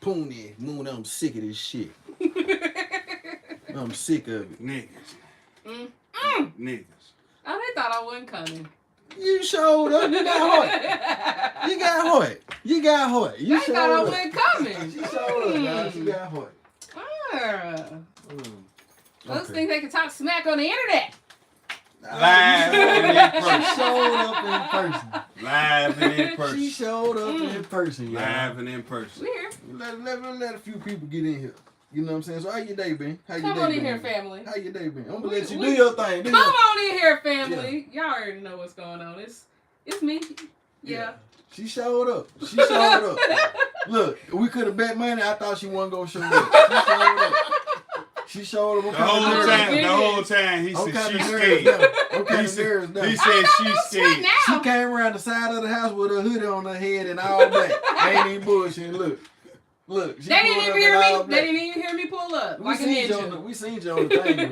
Poonie, Moonie, I'm sick of this shit. I'm sick of it. Niggas. Niggas. Oh, they thought I wasn't coming. You showed up. You got hot. You got hot. You got hot. You They showed thought I up. wasn't coming. She showed up, y'all. She got hot. Those Okay. think they can talk smack on the internet. Live and in person. She showed up in person. Live and in person. She showed up in person, y'all. Live and in person. We here. Let a few people get in here. You know what I'm saying? So how your day been? How your Come day on been? in here, family. How your day been? I'm gonna We- let you we- do your thing. Come on in here, family. Y'all already know what's going on. It's me. Yeah. She showed up. She showed up. Look, we could have bet money. I thought she wasn't gonna show up. She showed up. She showed up. The whole time he said she's scared. Okay, serious now. He said she's scared. Now. She came around the side of the house with a hoodie on her head and all black. Ain't even bullshitting. Look. She They didn't pulled even up hear in me. all They black. didn't even hear me pull up. We Like a seen you ninja. on the thing.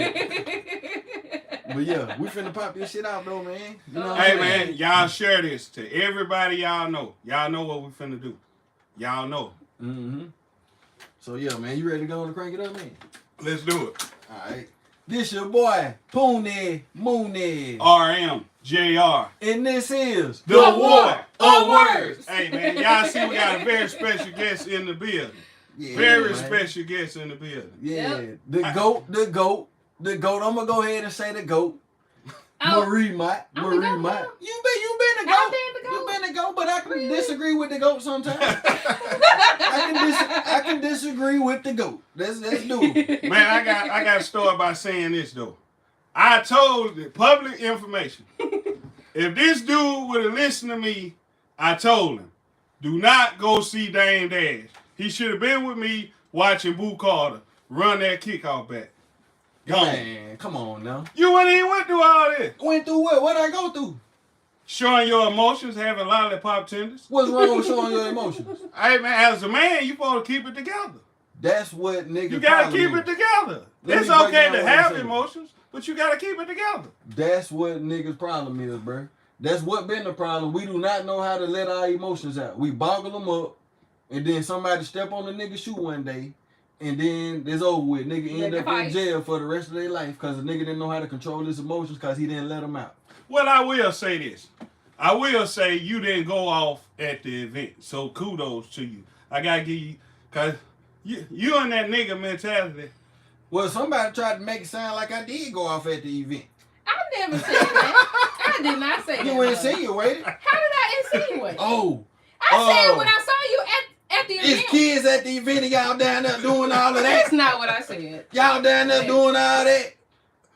But yeah, we finna pop this shit out though, man. You know what Hey I'm saying? man, y'all share this to everybody y'all know. Y'all know what we finna do. Y'all know. Mm-hmm. So yeah, man, you ready to go and crank it up, man? Let's do it. Alright. This your boy, Poonie Moonie. RMJR. And this is The War of Words. Hey man, y'all see we got a very special guest in the building. Yeah, Very man. special guest in the building. Yeah. Yep. The goat. I'm gonna go ahead and say the goat. Oh, Marie Mott. I'm the goat now? You been the I've goat. been the goat. You been the goat, but I can Really? disagree with the goat sometimes. I can disagree with the goat. Let's do it. Man, I got to start by saying this though. I told the public information. If this dude would have listened to me, I told him, do not go see Dame Dash. He should have been with me watching Boo Carter run that kickoff back. Gone. Man, come on now. You wouldn't even went through all this. Went through what? What I go through? Showing your emotions, having lollipop tenders. What's wrong with showing your emotions? Hey man, as a man, you supposed to keep it together. That's what niggas. You gotta problem keep is. it together. Let It's me break okay down to what I'm have saying. emotions, but you gotta keep it together. That's what niggas' problem is, bro. That's what been the problem. We do not know how to let our emotions out. We boggle them up, and then somebody step on the nigga shoe one day, and then it's over with. Nigga end up in jail for the rest of their life because the nigga didn't know how to control his emotions because he didn't let them out. Well, I will say this. I will say you didn't go off at the event, so kudos to you. I gotta give you, cause you and that nigga mentality. Well, somebody tried to make it sound like I did go off at the event. I never said that. I did not say that. You insinuated. How did I insinuate? Oh. I said when I saw you at the event. It's kids at the event and y'all down there doing all of that. That's not what I said. Y'all down there doing all that.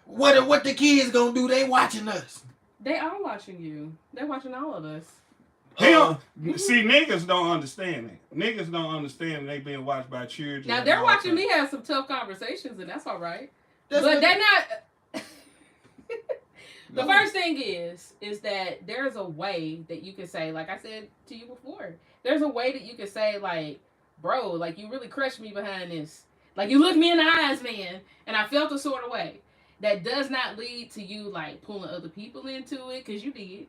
What the kids gonna do? They watching us. They are watching you. They're watching all of us. See, niggas don't understand that. Niggas don't understand they being watched by children. Now they're watching me have some tough conversations, and that's all right. That's But what- they're not. The first thing is that there's a way that you can say, like I said to you before, there's a way that you can say, like, bro, like you really crushed me behind this. Like you looked me in the eyes, man, and I felt a sort of way. That does not lead to you like pulling other people into it, because you did.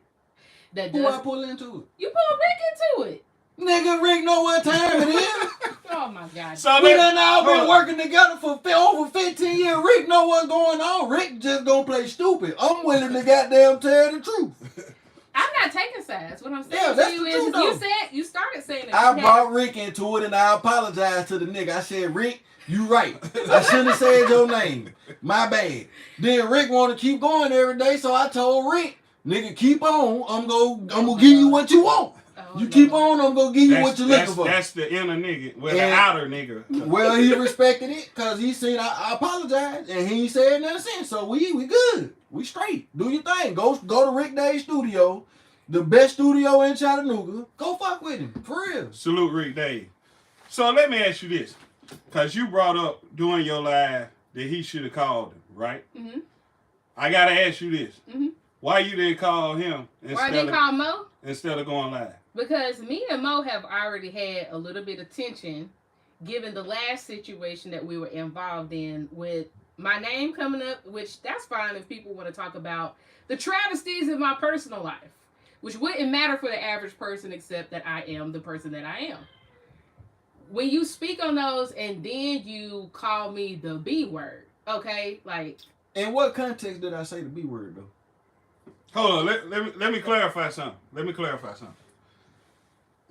That Who does. I pull into it? You pulled Rick into it. Nigga, Rick know what time it is. Oh my God. So We that- done all been working together for over 15 years. Rick know what's going on. Rick just gonna play stupid. I'm willing to goddamn tell the truth. I'm not taking sides. What I'm saying Yeah, to that's you the is truth, though. you started saying that. I brought Rick into it and I apologize to the nigga. I said, Rick, you right. I shouldn't have said your name. My bad. Then Rick want to keep going every day, so I told Rick, nigga, keep on. I'm gonna give you what you want. Oh, You no. keep on, I'm gonna give you what you're looking for. That's the inner nigga. Well, the And- outer nigga. Well, he respected it because he said I apologize, and he ain't said nothing since. So we good. We straight. Do your thing. Go to Rick Day's studio, the best studio in Chattanooga. Go fuck with him, for real. Salute Rick Dave. So let me ask you this, because you brought up during your live that he should have called him, right? Mm-hmm. I gotta ask you this: Mm-hmm. why you didn't call him Why I didn't call Mo? instead of going live? Because me and Mo have already had a little bit of tension, given the last situation that we were involved in with my name coming up, which that's fine if people want to talk about the travesties of my personal life, which wouldn't matter for the average person except that I am the person that I am. when you speak on those and then you call me the B word, okay? Like, in what context did I say the B word though? Hold on, let me clarify something.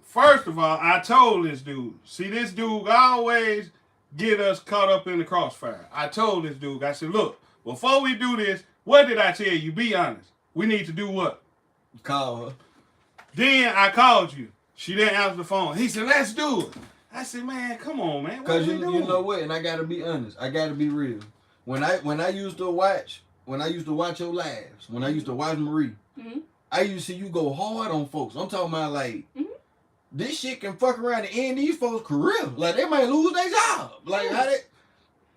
First of all, I told this dude, see, this dude always get us caught up in the crossfire. I told this dude, I said, look, before we do this, what did I tell you? Be honest. We need to do what? Call her. Then I called you. She didn't answer the phone. He said, let's do it. I said, man, come on, man. Because you know what, and I gotta be honest. I gotta be real. When I used to watch your lives, when I used to watch Marie, mm-hmm. I used to see you go hard on folks. I'm talking about like, this shit can fuck around and end these folks' career. Like, they might lose their job. Like, how they...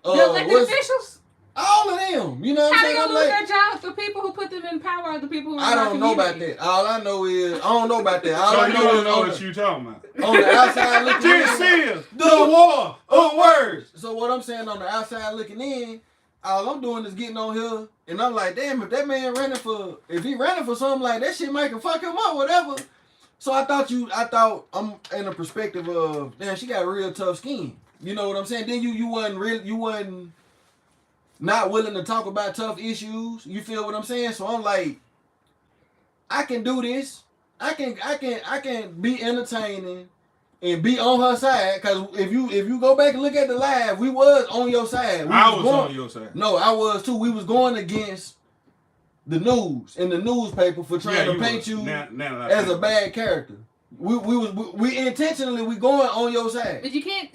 the elected officials? All of them. You know what I'm saying? How they gonna lose their jobs? The people who put them in power are the people who I don't know about that. All I know is... I don't know about that. All I you know don't is know what you talking about. On the outside looking in... This is the war of words. So what I'm saying on the outside looking in, all I'm doing is getting on here, and I'm like, damn, if that man if he running for something like that, shit might can fuck him up, whatever. So I thought I'm in a perspective of, damn, she got real tough skin. You know what I'm saying? Then you wasn't not willing to talk about tough issues. You feel what I'm saying? So I'm like, I can do this. I can be entertaining and be on her side. Cause if you go back and look at the live, we was on your side. I was on your side. No, I was too. We was going against the news in the newspaper for trying to paint you as a bad character. We intentionally going on your side. But you can't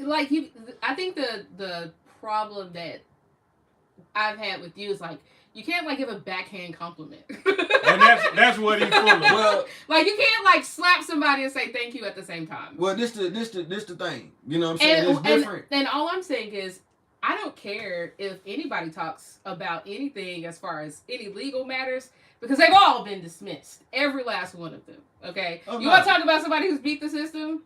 I think the problem that I've had with you is like you can't like give a backhand compliment. And that's what he's full of. Well, like you can't like slap somebody and say thank you at the same time. Well, this the thing. You know what I'm saying? It's different. And all I'm saying is I don't care if anybody talks about anything as far as any legal matters because they've all been dismissed. Every last one of them. Okay? You want to talk about somebody who's beat the system?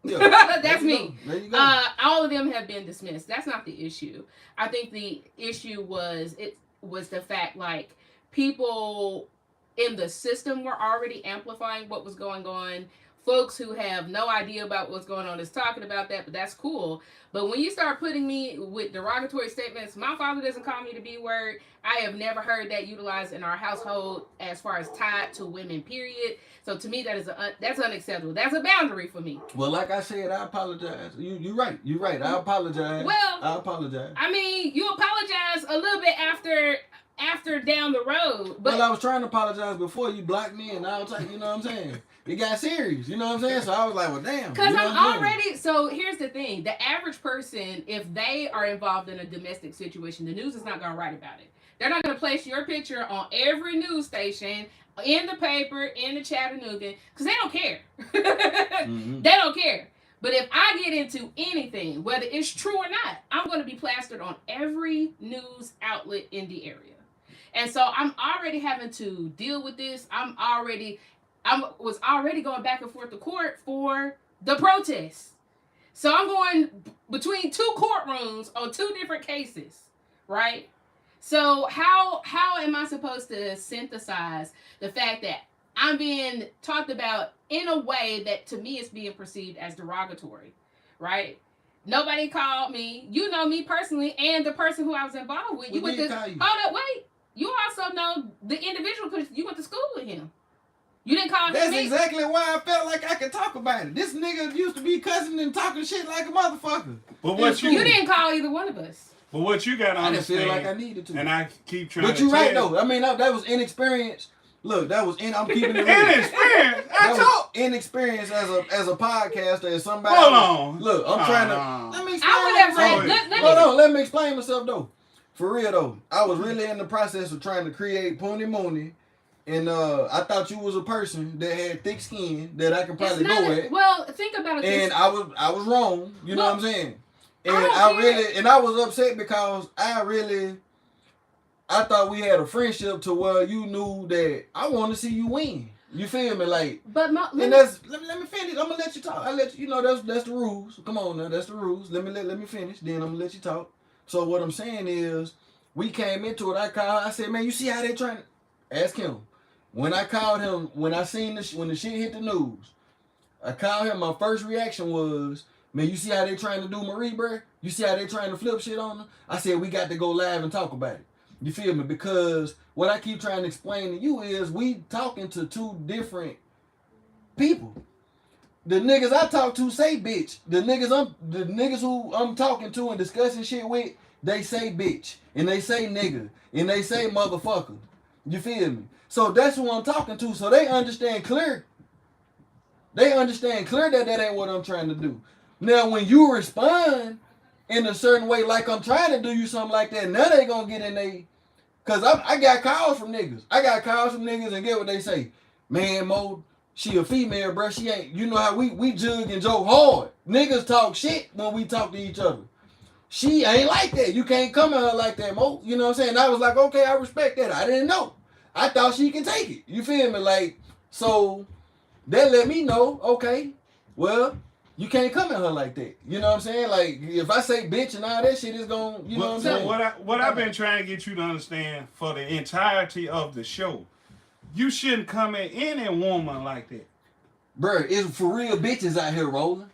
Yeah, that's me. There you go. All of them have been dismissed. That's not the issue. I think the issue was the fact like people in the system were already amplifying what was going on. Folks who have no idea about what's going on is talking about that, but that's cool. But when you start putting me with derogatory statements, my father doesn't call me the B word. I have never heard that utilized in our household as far as tied to women, period. So to me, that's unacceptable. That's a boundary for me. Well, like I said, I apologize. You're right. I apologize. Well, I apologize. I mean, you apologize a little bit after down the road. But well, I was trying to apologize before you blocked me, and I was like, you know what I'm saying? It got serious, you know what I'm saying? So I was like, well, damn. Because I'm already, so here's the thing. The average person, if they are involved in a domestic situation, the news is not going to write about it. They're not going to place your picture on every news station, in the paper, in the Chattanooga, because they don't care. Mm-hmm. They don't care. But if I get into anything, whether it's true or not, I'm going to be plastered on every news outlet in the area. And so I'm already having to deal with this. I was already going back and forth to court for the protest. So I'm going between two courtrooms on two different cases, right? So how am I supposed to synthesize the fact that I'm being talked about in a way that to me is being perceived as derogatory, right? Nobody called me. You know me personally and the person who I was involved with. Hold up, wait. You also know the individual because you went to school with him. You didn't call him. That's exactly why I felt like I could talk about it. This nigga used to be cussing and talking shit like a motherfucker. But you didn't call either one of us. But what you got to understand, I didn't feel like I needed to. And I keep trying But to you're right, though. I mean, that was inexperience. Look, I'm keeping it real. Inexperience? Inexperience as a podcaster, as somebody. Hold on. Look, I'm trying to. Let me explain. Hold on, let me explain myself, though. For real, though. I was really in the process of trying to create Moonie. And I thought you was a person that had thick skin that I could probably go at. Well, think about it. And I was wrong. You know what I'm saying? And I was upset because I thought we had a friendship to where you knew that I want to see you win. You feel me? Like, let me finish. I'm gonna let you talk. I let you know that's the rules. Come on now, that's the rules. Let me finish. Then I'm gonna let you talk. So what I'm saying is, we came into it. I said, man, you see how they trying to ask him. When I called him, when I seen when the shit hit the news, I called him. My first reaction was, Man, you see how they trying to do Marie, bruh? You see how they trying to flip shit on her? I said, we got to go live and talk about it. You feel me? Because what I keep trying to explain to you is we talking to two different people. The niggas I talk to say bitch. The niggas who I'm talking to and discussing shit with, they say bitch. And they say nigga. And they say motherfucker. You feel me? So that's who I'm talking to. So they understand clear. They understand clear that that ain't what I'm trying to do. Now when you respond in a certain way like I'm trying to do you something like that, now they gonna get in they. Cause I got calls from niggas. I got calls from niggas and get what they say. Man, Mo, she a female, bro. She ain't, you know how we jug and joke hard. Niggas talk shit when we talk to each other. She ain't like that. You can't come at her like that, Mo. You know what I'm saying? I was like, okay, I respect that. I didn't know. I thought she can take it. You feel me? Like, so that let me know, okay, well, you can't come at her like that. You know what I'm saying? Like, if I say bitch and all that shit is going, you know what I'm saying? What I've been trying to get you to understand for the entirety of the show, you shouldn't come at any woman like that. Bruh, it's for real bitches out here rolling.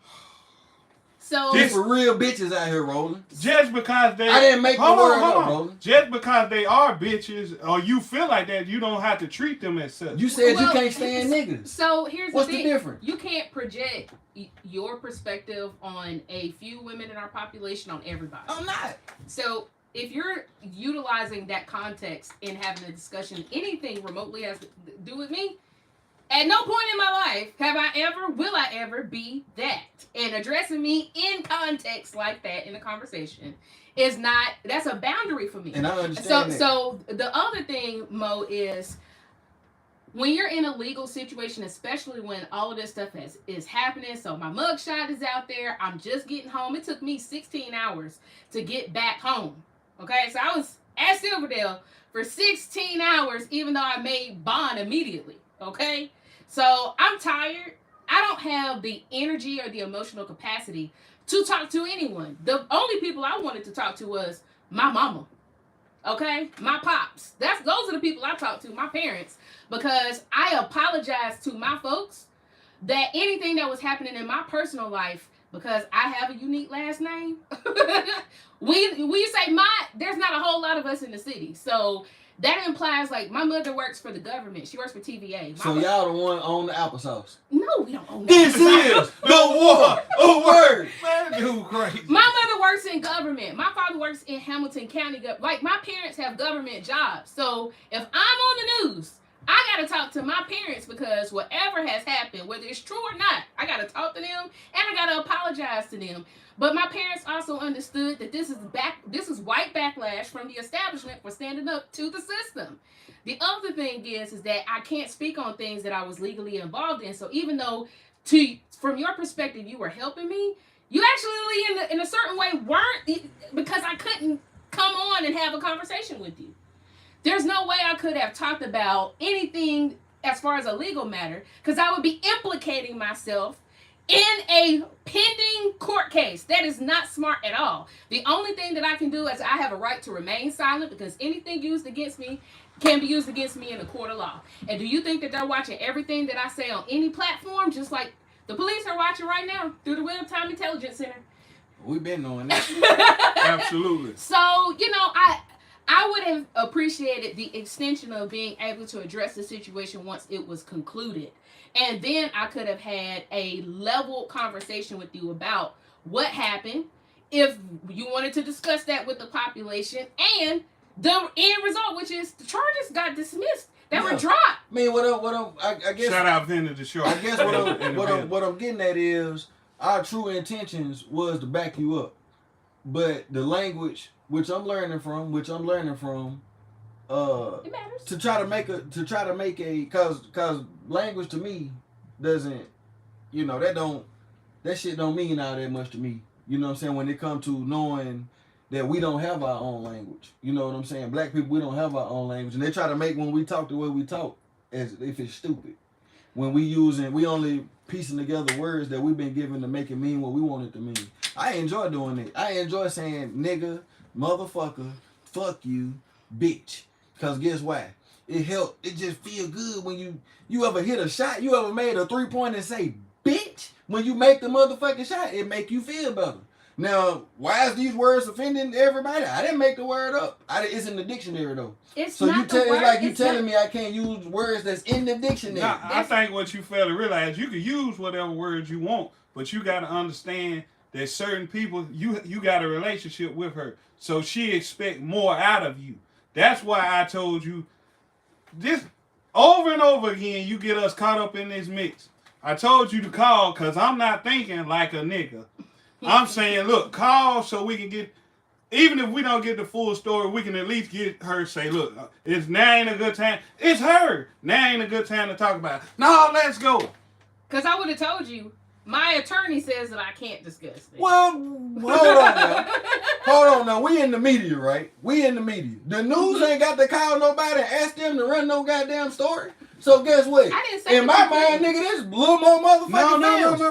So It's for real bitches out here rolling. Just because they... I didn't make the word up, rolling. Just because they are bitches or you feel like that, you don't have to treat them as such. You said you can't stand niggas. So here's What's the thing. the difference? You can't project your perspective on a few women in our population on everybody. I'm not. So if you're utilizing that context in having a discussion, anything remotely has to do with me, at no point in my life will I ever be that. And addressing me in context like that in a conversation is not, that's a boundary for me. And I understand that. So the other thing, Mo, is when you're in a legal situation, especially when all of this stuff is happening, so my mugshot is out there, I'm just getting home. It took me 16 hours to get back home. Okay, so I was at Silverdale for 16 hours, even though I made bond immediately. Okay, so I'm tired. I don't have the energy or the emotional capacity to talk to anyone. The only people I wanted to talk to was my mama. Okay, my pops. Those are the people I talk to, my parents, because I apologize to my folks that anything that was happening in my personal life, because I have a unique last name. we say there's not a whole lot of us in the city, so that implies like my mother works for the government. She works for TVA. So y'all the one own the applesauce. No, we don't own that. This is the war of words. Man, dude, crazy. My mother works in government. My father works in Hamilton County. Like, my parents have government jobs. So if I'm on the news, I got to talk to my parents because whatever has happened, whether it's true or not, I got to talk to them and I got to apologize to them. But my parents also understood that this is white backlash from the establishment for standing up to the system. The other thing is that I can't speak on things that I was legally involved in. So even though from your perspective you were helping me, you actually in a certain way weren't, because I couldn't come on and have a conversation with you. There's no way I could have talked about anything as far as a legal matter, because I would be implicating myself in a pending court case. That is not smart at all. The only thing that I can do is I have a right to remain silent, because anything used against me can be used against me in a court of law. And do you think that they're watching everything that I say on any platform, just like the police are watching right now through the Real-Time Intelligence Center? We've been knowing that. Absolutely. So, I would have appreciated the extension of being able to address the situation once it was concluded. And then I could have had a level conversation with you about what happened, if you wanted to discuss that with the population, and the end result, which is the charges got dismissed. They were dropped. I mean, I guess. Shout out to the show. I guess what I'm getting at is our true intentions was to back you up, but the language which I'm learning from, It matters. to try to make a cause language to me doesn't, that shit don't mean all that much to me. You know what I'm saying? When it comes to knowing that we don't have our own language. You know what I'm saying? Black people, we don't have our own language. And they try to make when we talk the way we talk as if it's stupid. When we only piecing together words that we've been given to make it mean what we want it to mean. I enjoy doing it. I enjoy saying nigga, motherfucker, fuck you, bitch. Because guess why? It helped. It just feel good when you ever hit a shot. You ever made a 3-point and say bitch? When you make the motherfucking shot, it make you feel better. Now, why is these words offending everybody? I didn't make the word up. It's in the dictionary though. It's So not you the tell word. it's like you it's telling not, me I can't use words that's in the dictionary. Nah, I think what you fail to realize, you can use whatever words you want, but you got to understand that certain people, you got a relationship with her, so she expect more out of you. That's why I told you this over and over again. You get us caught up in this mix. I told you to call because I'm not thinking like a nigga. I'm saying, look, call so we can get. Even if we don't get the full story, we can at least get her say, look, it's now ain't a good time. It's her. Now ain't a good time to talk about it. No, let's go. Because I would have told you, my attorney says that I can't discuss this. Well, hold on now. Hold on now. We in the media, right? We in the media. The news ain't got to call nobody and ask them to run no goddamn story. So guess what? I didn't say in my mind, nigga, this little more motherfucking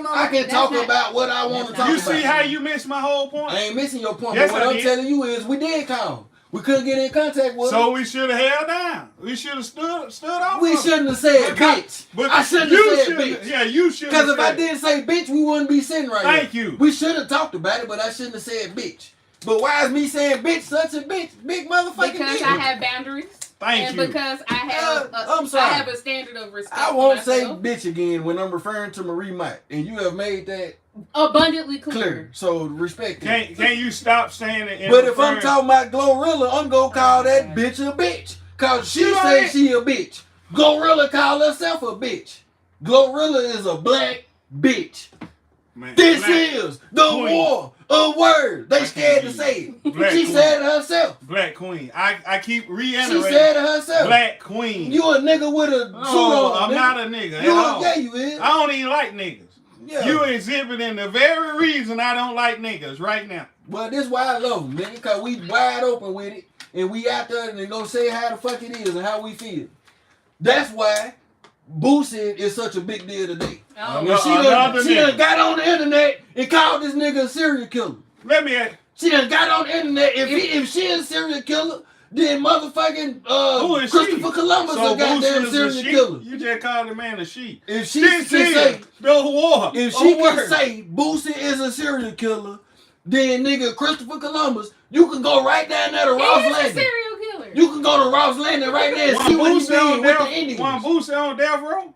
No. I can That's talk not- about what I want to that's talk not- You about. see how you missed my whole point? I ain't missing your point, Yes, but what I I'm did. telling you is we did call. We couldn't get in contact with So her. we should have held down. We should have stood off. We of her. shouldn't have said bitch. But I shouldn't you have said shouldn't- bitch. Yeah, you should. Because if I didn't say bitch, we wouldn't be sitting right Thank here. you. We should have talked about it, but I shouldn't have said bitch. But why is me saying bitch such a bitch? Big motherfucking Because deal. I have boundaries. Thank and you. because I have, I'm sorry. I have a standard of respect. I won't for say myself. bitch again when I'm referring to Marie Mott, and you have made that Abundantly clear. So respect it. Can you stop saying it? But if I'm talking about Glorilla, I'm gonna call that bitch a bitch. Cause she You said ain't- she a bitch. Glorilla call herself a bitch. Glorilla is a black bitch. Man, This black- is the queen. war of words. They I scared to can't say it. Black She queen. said it herself. Black queen. I keep She reiterating. said it herself. Black queen. You a nigga with a suit Oh, on. I'm nigga. not a nigga. You at a, all. yeah, you is. I don't even like niggas. Yeah. You exhibiting the very reason I don't like niggas right now. Well, this why I love them, nigga, cause we wide open with it, and we out there and they gonna say how the fuck it is and how we feel. That's why Boosie is such a big deal today. Oh, And No, she another done nigga. got on the internet and called this nigga a serial killer. Let me ask, She done got on the internet. If she is a serial killer, then motherfucking who is Christopher she? Columbus So a goddamn Boosie is a serial she? killer. You just called the man a she. If she She can say, said the war. if she Oh, can word. say Boosie is a serial killer, then nigga Christopher Columbus, you can go right down there to Ross He is a Landing. serial killer. You can go to Ross Landing right there and One see what he Boosie did on with the death, Indians. one Boosie on death row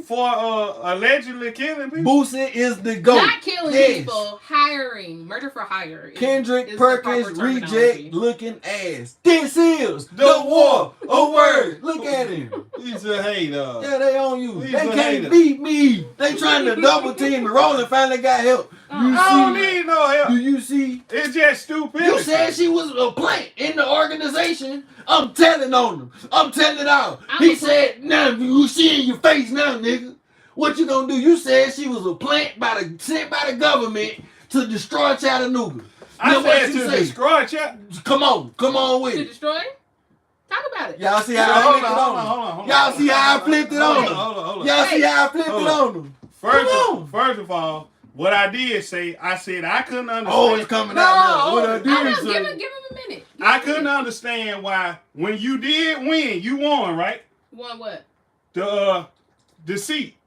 for allegedly killing people. Boosie is the GOAT. Not killing Yes. people, hiring, murder for hire. Kendrick is the Perkins proper terminology. reject looking ass. This is the war of words. Look at him. He's a hater. Yeah, they on you. He's They a can't hater. beat me. They trying to double team me. Roland finally got help. You I don't see? need no help. Do you see? It's just stupid. You said she was a plant in the organization. I'm telling on them. I'm telling it all. I'm He a said, now you see in your face now, nigga. What you gonna do? You said she was a plant sent by the government to destroy Chattanooga. I Now what said you to say? destroy chat. Come on with To it. destroy? Talk about it. Y'all see how I Hold flipped on, it hold on on, them. hold on. Y'all see how I flipped it on them. Hold on. Y'all see how I flipped Hold it on. on them. First of all, what I did say, I said I couldn't understand. Oh, it's coming out now. What I I did know, say. give him a minute. I couldn't understand why when you did win, you won, right? Won what? The seat.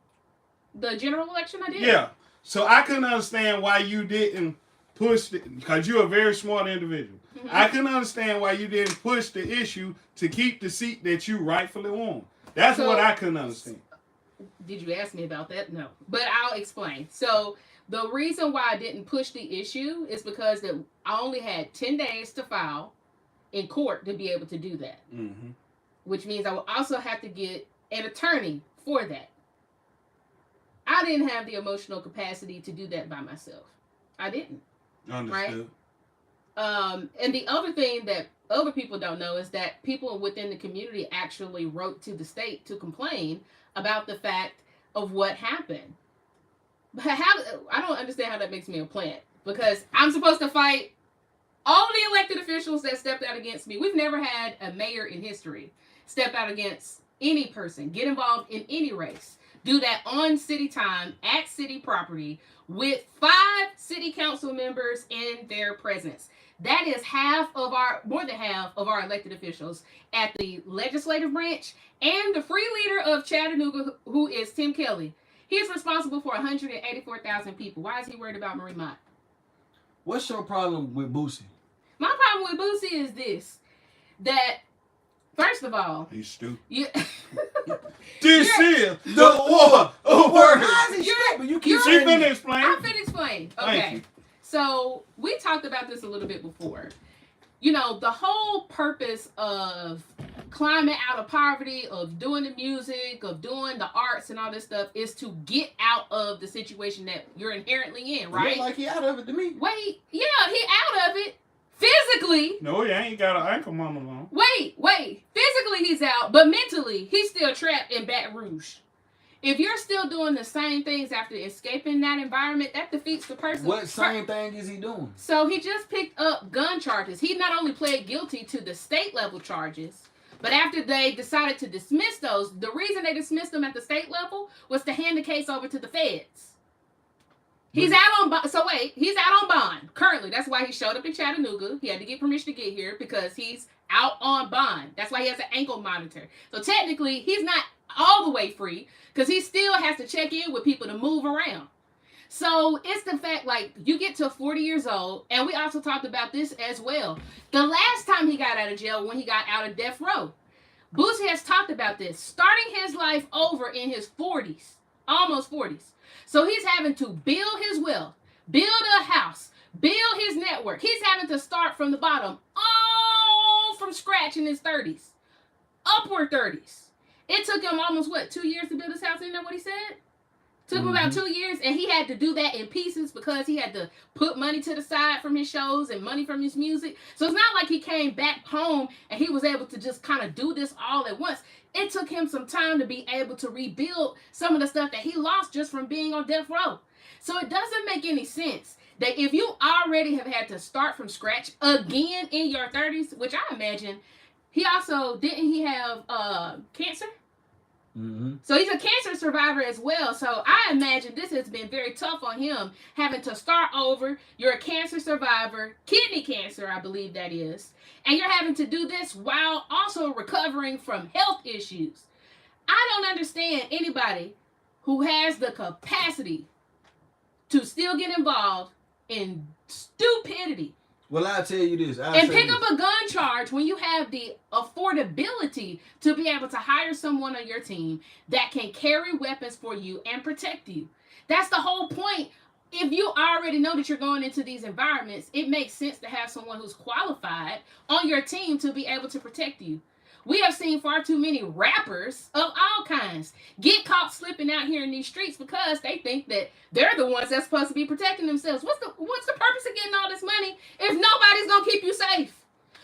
The general election I did? Yeah. So I couldn't understand why you didn't push it, because you're a very smart individual. Mhm. I couldn't understand why you didn't push the issue to keep the seat that you rightfully won. That's So- what I couldn't understand. Did you ask me about that? No. But I'll explain. So the reason why I didn't push the issue is because I only had 10 days to file in court to be able to do that. Mm-hmm. Which means I will also have to get an attorney for that. I didn't have the emotional capacity to do that by myself. I didn't. Understood. And the other thing that other people don't know is that people within the community actually wrote to the state to complain about the fact of what happened. But I don't understand how that makes me a plant, because I'm supposed to fight all the elected officials that stepped out against me. We've never had a mayor in history step out against any person, get involved in any race, do that on city time, at city property, with 5 city council members in their presence. That is more than half of our elected officials at the legislative branch, and the free leader of Chattanooga, who is Tim Kelly. He's responsible for 184,000 people. Why is he worried about Marie Mott? What's your problem with Boosie? My problem with Boosie is this: that first of all, He's stupid. you, This is the war of words. How is he stupid? You keep She saying finna explain. I'm finna explain. Thank Okay. you. So we talked about this a little bit before. You know, the whole purpose of climbing out of poverty, of doing the music, of doing the arts and all this stuff is to get out of the situation that you're inherently in, right? Look like he out of it to me. Wait, yeah, he out of it physically. No, he ain't got an ankle monitor on. Wait. Physically he's out, but mentally he's still trapped in Baton Rouge. If you're still doing the same things after escaping that environment, that defeats the person. What same thing is he doing? So he just picked up gun charges. He not only pled guilty to the state level charges, but after they decided to dismiss those, the reason they dismissed them at the state level was to hand the case over to the feds. He's out on bond. So wait, he's out on bond currently. That's why he showed up in Chattanooga. He had to get permission to get here because he's out on bond. That's why he has an ankle monitor. So technically, he's not all the way free because he still has to check in with people to move around. So it's the fact, like, you get to 40 years old, and we also talked about this as well. The last time he got out of jail, when he got out of death row, Boosie has talked about this, starting his life over in his 40s, almost 40s. So he's having to build his wealth, build a house, build his network. He's having to start from the bottom, all from scratch in his 30s, upward 30s. It took him almost, 2 years to build his house? Isn't that what he said? Took him about 2 years, and he had to do that in pieces because he had to put money to the side from his shows and money from his music. So it's not like he came back home and he was able to just kind of do this all at once. It took him some time to be able to rebuild some of the stuff that he lost just from being on death row. So it doesn't make any sense that if you already have had to start from scratch again in your 30s, which I imagine, he also, didn't he have cancer? Mm-hmm. So he's a cancer survivor as well. So I imagine this has been very tough on him, having to start over. You're a cancer survivor, kidney cancer, I believe that is. And you're having to do this while also recovering from health issues. I don't understand anybody who has the capacity to still get involved in stupidity. Well, I'll tell you this. And pick up a gun charge when you have the affordability to be able to hire someone on your team that can carry weapons for you and protect you. That's the whole point. If you already know that you're going into these environments, it makes sense to have someone who's qualified on your team to be able to protect you. We have seen far too many rappers of all kinds get caught slipping out here in these streets because they think that they're the ones that's supposed to be protecting themselves. What's the purpose of getting all this money if nobody's gonna keep you safe?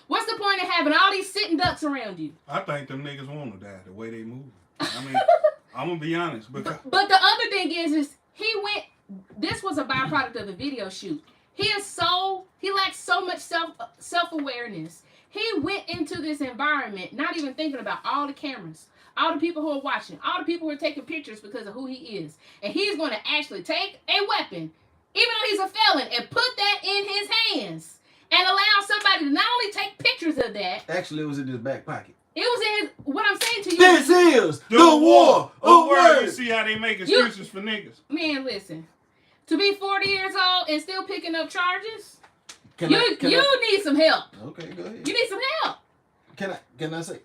What's the point of having all these sitting ducks around you? I think them niggas want to die the way they move. I mean, I'm gonna be honest. Because but the other thing is he went. This was a byproduct of a video shoot. He lacks so much self-awareness. He went into this environment not even thinking about all the cameras, all the people who are watching, all the people who are taking pictures because of who he is. And he's going to actually take a weapon, even though he's a felon, and put that in his hands and allow somebody to not only take pictures of that. Actually, it was in his back pocket. It was in his, what I'm saying to you. This is the war of You words. see how they make excuses for niggas? Man, listen. To be 40 years old and still picking up charges, Can you I- need some help. Okay, go ahead. You need some help. Can I say?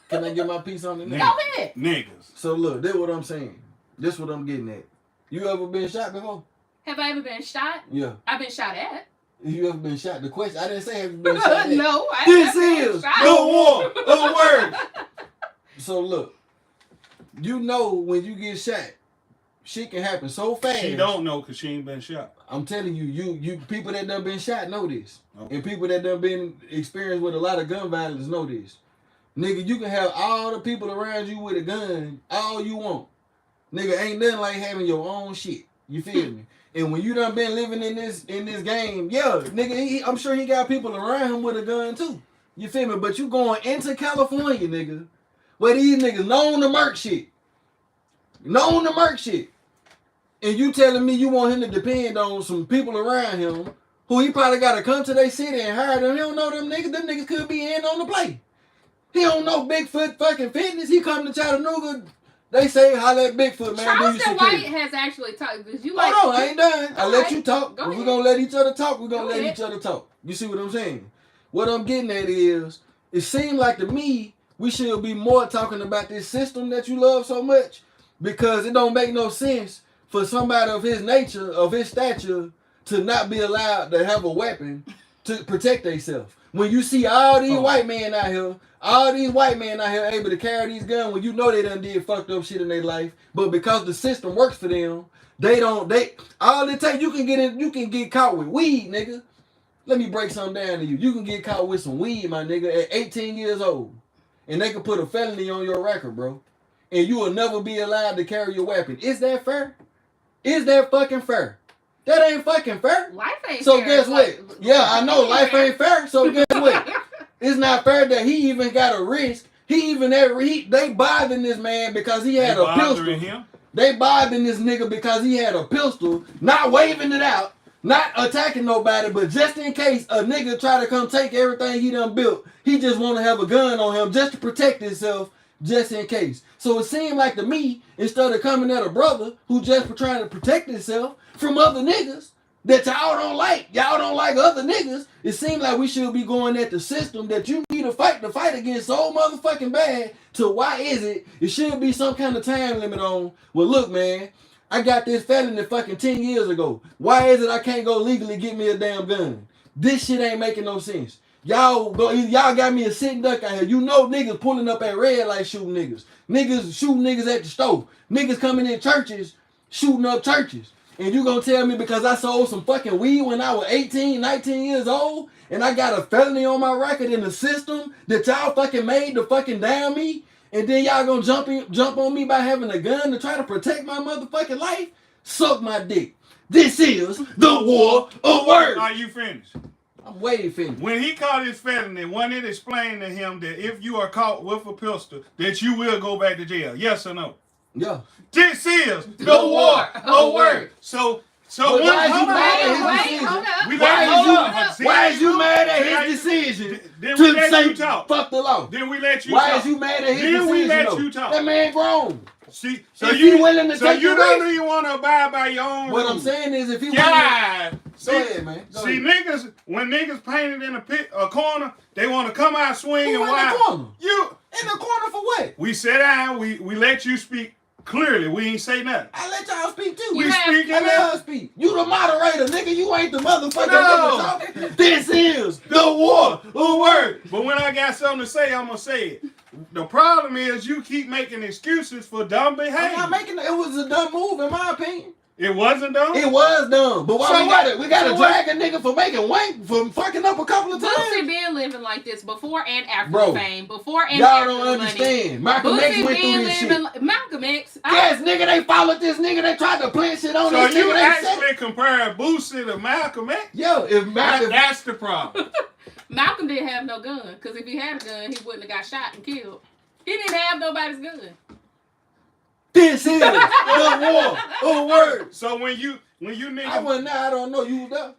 Can I get my piece on it? Go Now? ahead. Niggas. So look, this what I'm saying. This what I'm getting at. You ever been shot before? Have I ever been shot? Yeah. I've been shot at. You ever been shot? The question, I didn't say have you been shot at. No, I This haven't been is shot. the war of words. So look, you know when you get shot, shit can happen so fast. She don't know because she ain't been shot. I'm telling you, you people that done been shot know this. Okay. And people that done been experienced with a lot of gun violence know this. Nigga, you can have all the people around you with a gun all you want. Nigga, ain't nothing like having your own shit. You feel me? And when you done been living in this game, yeah, nigga, I'm sure he got people around him with a gun too. You feel me? But you going into California, nigga, where these niggas known to murk shit. Known to murk shit. And you telling me you want him to depend on some people around him who he probably got to come to their city and hire them. He don't know them niggas. Them niggas could be in on the play. He don't know Bigfoot fucking fitness. He come to Chattanooga They say holla at Bigfoot, man. Do you Charleston security? White has actually talked. Because you like. Hold on, I ain't done. I let you talk. Go If we're ahead. gonna let each other talk, we're gonna Go let ahead. each other talk. You see what I'm saying? What I'm getting at is, it seems like to me, we should be more talking about this system that you love so much, because it don't make no sense for somebody of his nature, of his stature, to not be allowed to have a weapon to protect themselves. When you see all these white men out here, able to carry these guns, when you know they done did fucked up shit in their life, but because the system works for them, all it takes, you can get caught with weed, nigga. Let me break something down to you. You can get caught with some weed, my nigga, at 18 years old. And they can put a felony on your record, bro. And you will never be allowed to carry your weapon. Is that fair? Is that fucking fair? That ain't fucking fair. Life ain't so fair. Guess what? Yeah, I know life ain't fair. So guess what? It's not fair that he even got a risk. They bothering this man because he had a pistol. Him? They bothering this nigga because he had a pistol, not waving it out, not attacking nobody, but just in case a nigga try to come take everything he done built, he just want to have a gun on him just to protect himself, just in case. So it seemed like to me, instead of coming at a brother who just trying to protect himself from other niggas that y'all don't like other niggas, it seemed like we should be going at the system that you need to fight against so motherfucking bad. To why is it? It should be some kind of time limit on, well, look, man, I got this felony fucking 10 years ago. Why is it I can't go legally get me a damn gun? This shit ain't making no sense. Y'all got me a sitting duck out here. You know niggas pulling up at red light shooting niggas. Niggas shooting niggas at the stove. Niggas coming in churches, shooting up churches. And you gonna tell me because I sold some fucking weed when I was 18, 19 years old, and I got a felony on my record in the system that y'all fucking made to fucking down me, and then y'all gonna jump on me by having a gun to try to protect my motherfucking life? Suck my dick. This is the war of words. Are you finished? I'm way finished. When he caught his felony, when it explained to him that if you are caught with a pistol, that you will go back to jail. Yes or no? Yeah. This is the war of words. So why is you mad at his decision to say fuck the law? Then we let you talk. Why is you mad at his decision? Then we let you talk. That man grown. See, so you willing to take the risk? Don't even want to abide by your own rules. What I'm saying is, if he go ahead, man. Go ahead. Niggas, when niggas painted in a corner, they want to come out swinging. Why? You in the corner for what? We sat down. We let you speak clearly. We ain't say nothing. I let y'all speak too. I let y'all speak. You the moderator, nigga. You ain't the motherfucker nigga talking. This is the war of words. But when I got something to say, I'm gonna say it. The problem is you keep making excuses for dumb behavior. I'm not making it. It was a dumb move, in my opinion. It wasn't dumb? It was dumb. But why we gotta drag a nigga for making wank, for fucking up a couple of times? Boosie been living like this before and after the fame. Before and y'all after don't the understand. Money. Malcolm X went through this shit. Malcolm X. Yes, nigga, they followed this nigga. They tried to plant shit on this nigga. So you actually compare Boosie to Malcolm X? Yo, that's the problem. Malcolm didn't have no gun. Because if he had a gun, he wouldn't have got shot and killed. He didn't have nobody's gun. This is the war of words. So when you niggas... I wasn't there. I don't know. You was there.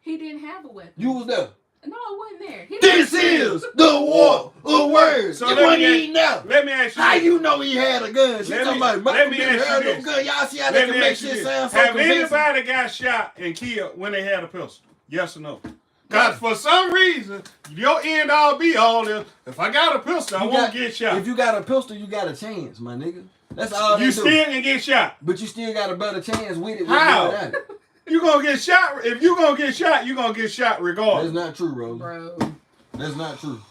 He didn't have a weapon. You was there. No, I wasn't there. This is the war of words. So let me ask you how you know he had a gun? Let me ask you this. Gun. Y'all see how they can make shit sound so Have convincing? anybody got shot and killed when they had a pistol? Yes or no? Because for some reason, your end all be all is, if I got a pistol, I won't get shot. If you got a pistol, you got a chance, my nigga. That's all you still can get shot. But you still got a better chance with it. How? You gonna get shot. If you gonna get shot, you gonna get shot regardless. That's not true, bro. That's not true.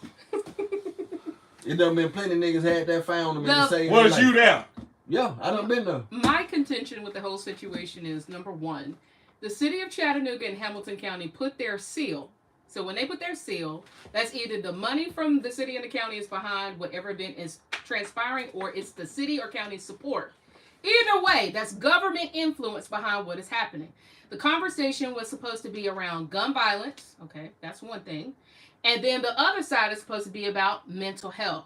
It done been plenty of niggas had that found them and say. Was you there? Yeah, I done been there. My contention with the whole situation is, number one, the city of Chattanooga and Hamilton County put their seal. So when they put their seal, that's either the money from the city and the county is behind whatever event is transpiring, or it's the city or county's support. Either way, that's government influence behind what is happening. The conversation was supposed to be around gun violence. Okay, that's one thing. And then the other side is supposed to be about mental health.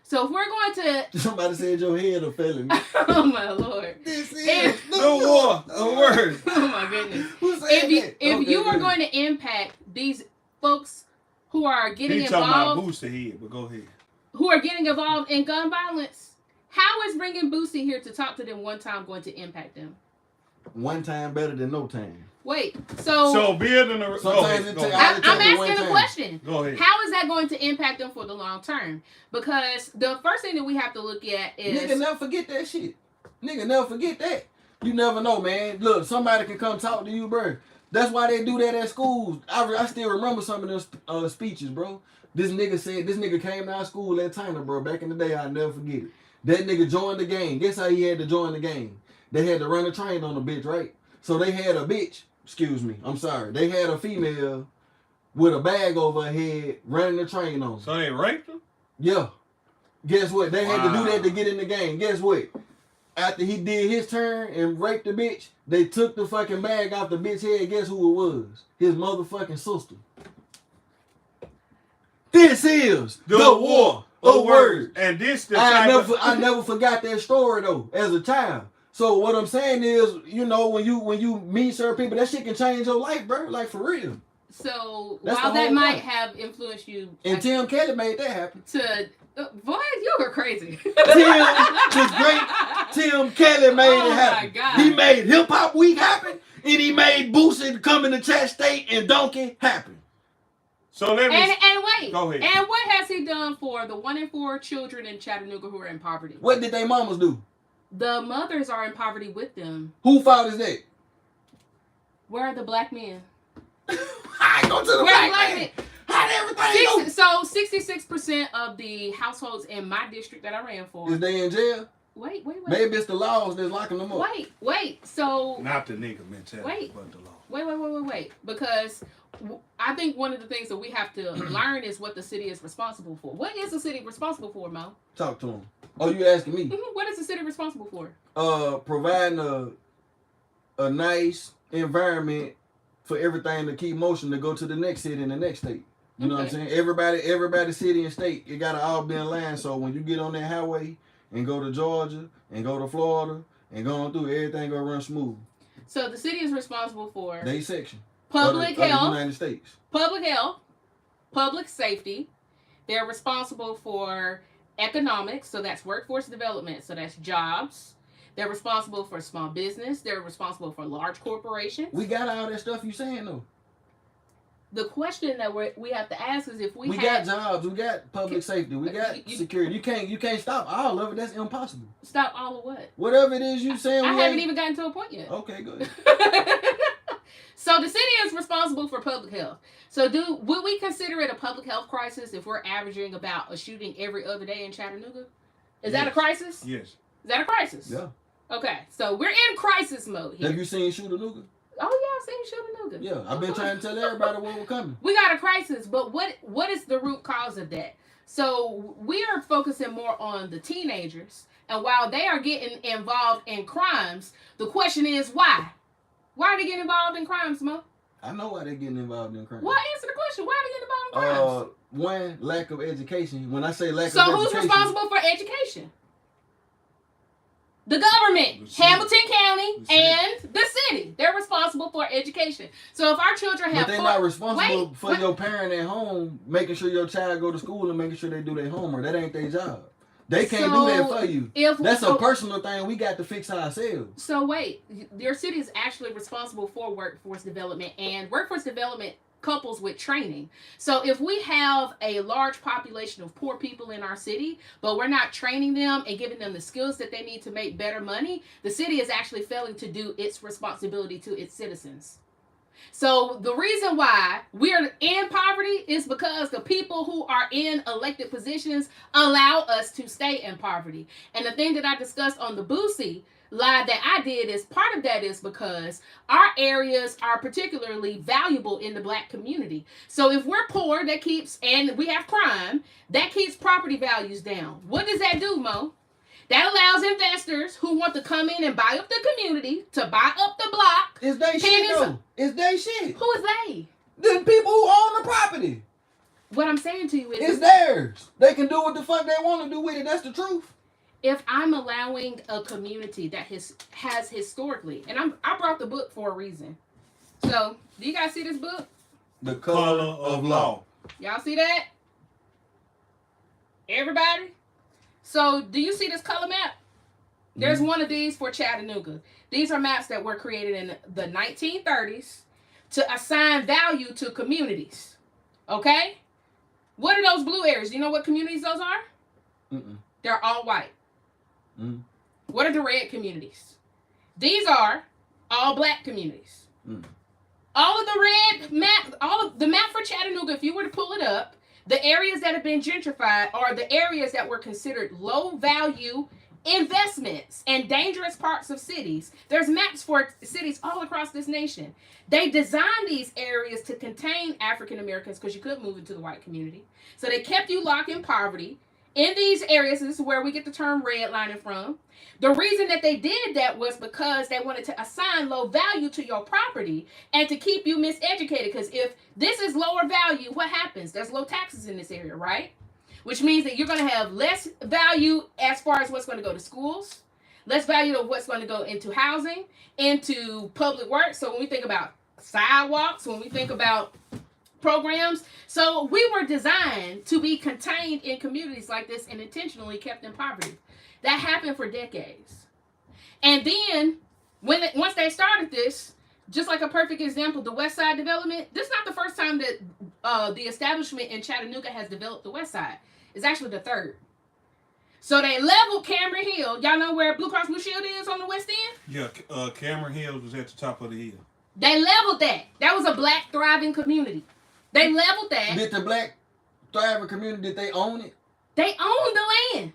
So if we're going to... Somebody said your head a felony. Oh, my Lord. This is the war of words. Oh, my goodness. If you are going to impact these folks who are getting involved... Talking about Boosie head, but go ahead. Who are getting involved in gun violence, How is bringing Boosie here to talk to them one time going to impact them? One time better than no time. Wait, so building a... Sometimes go ahead. I'm asking a question. Go ahead. How is that going to impact them for the long term? Because the first thing that we have to look at is... Nigga, never forget that shit. Nigga, never forget that. You never know, man. Look, somebody can come talk to you, bro. That's why they do that at schools. I still remember some of them speeches, bro. This nigga came to our school at Tyner, bro. Back in the day, I'll never forget it. That nigga joined the game. Guess how he had to join the game? They had to run a train on a bitch, right? So they had a bitch, excuse me, I'm sorry. They had a female with a bag over her head running the train on. So they raped her? Yeah. Guess what? They had to do that to get in the game. Guess what? After he did his turn and raped the bitch, they took the fucking bag off the bitch head. Guess who it was? His motherfucking sister. This is the war of words. And this the I never forgot that story though, as a child. So what I'm saying is, you know, when you meet certain people, that shit can change your life, bro. Like for real. So That's while the that whole might point. have influenced you, And Tim Kelly made that happen. boy, you are crazy. Tim Kelly made Oh it happen. my God. He made Hip Hop Week happen, and he made Boosie come into Chat State and Donkey happen. So let me... And wait. Go ahead. And what has he done for the 1 in 4 children in Chattanooga who are in poverty? What did they mamas do? The mothers are in poverty with them. Who fault is that? Where are the black men? I ain't go to the Where are the black man. How did everything go? So 66% of the households in my district that I ran for. Is they in jail? Wait. Maybe it's the laws that's locking them up. Wait. So Not the nigga mentality, Wait. but the law. wait. Because I think one of the things that we have to learn is what the city is responsible for. What is the city responsible for, Mo? Talk to him. Oh, you asking me? What is the city responsible for? Providing a nice environment for everything to keep motion to go to the next city and the next state. You know what I'm saying? Everybody city and state, it gotta all be in line. So when you get on that highway and go to Georgia and go to Florida and go on through, everything gonna run smooth. So the city is responsible for They section. public of the health, United States. public safety. They're responsible for economics, so that's workforce development, so that's jobs. They're responsible for small business. They're responsible for large corporations. We got all that stuff you saying though. The question that we have to ask is if we got jobs, we got public safety, we got security. You can't stop all of it. That's impossible. Stop all of what? Whatever it is you saying. I haven't even gotten to a point yet. Okay, good. So the city is responsible for public health. So would we consider it a public health crisis if we're averaging about a shooting every other day in Chattanooga? Is that a crisis? Yes. Is that a crisis? Yeah. Okay, so we're in crisis mode here. Have you seen Chattanooga? Oh yeah, I've seen Chattanooga. Yeah, I've been trying to tell everybody when we're coming. We got a crisis, but what is the root cause of that? So we are focusing more on the teenagers, and while they are getting involved in crimes, the question is why? Why are they getting involved in crimes, Mo? I know why they're getting involved in crime. Well, answer the question. Why are they getting involved in crimes? One, lack of education. When I say lack of So education. who's responsible for education? The government, Hamilton County, and the city. They're responsible for education. So if our children have... But they're not responsible for your parent at home making sure your child go to school and making sure they do their homework. That ain't their job. They can't do that for you. That's a personal thing we got to fix ourselves. So wait, your city is actually responsible for workforce development, and workforce development couples with training. So if we have a large population of poor people in our city, but we're not training them and giving them the skills that they need to make better money, the city is actually failing to do its responsibility to its citizens. So the reason why we're in poverty is because the people who are in elected positions allow us to stay in poverty. And the thing that I discussed on the Boosie lie that I did is part of that is because our areas are particularly valuable in the black community. So if we're poor, and we have crime, that keeps property values down. What does that do, Mo? That allows investors who want to come in and buy up the community to buy up the block. It's they shit though. It's they shit. Who is they? The people who own the property. What I'm saying to you is it's theirs. They can do what the fuck they want to do with it. That's the truth. If I'm allowing a community that has historically, and I brought the book for a reason. So, do you guys see this book? The Color of Law. Y'all see that? Everybody? So, do you see this color map? There's one of these for Chattanooga. These are maps that were created in the 1930s to assign value to communities. Okay? What are those blue areas? Do you know what communities those are? Mm-mm. They're all white. Mm. What are the red communities? These are all black communities. Mm. All of the red map, all of the map for Chattanooga, if you were to pull it up, the areas that have been gentrified are the areas that were considered low value investments and dangerous parts of cities. There's maps for cities all across this nation. They designed these areas to contain African Americans because you couldn't move into the white community. So they kept you locked in poverty. In these areas, this is where we get the term redlining from. The reason that they did that was because they wanted to assign low value to your property and to keep you miseducated. Because if this is lower value, what happens? There's low taxes in this area, right? Which means that you're going to have less value as far as what's going to go to schools, less value of what's going to go into housing, into public works. So when we think about sidewalks, when we think about programs, so we were designed to be contained in communities like this and intentionally kept in poverty. That happened for decades. And then once they started this, just like a perfect example, the West Side development, this is not the first time that the establishment in Chattanooga has developed the West Side. It's actually the third. So they leveled Cameron Hill. Y'all know where Blue Cross Blue Shield is on the West End? Yeah, Cameron Hills was at the top of the hill. They leveled that. That was a black thriving community. They leveled that. Did the black thriving community, did they own it? They own the land.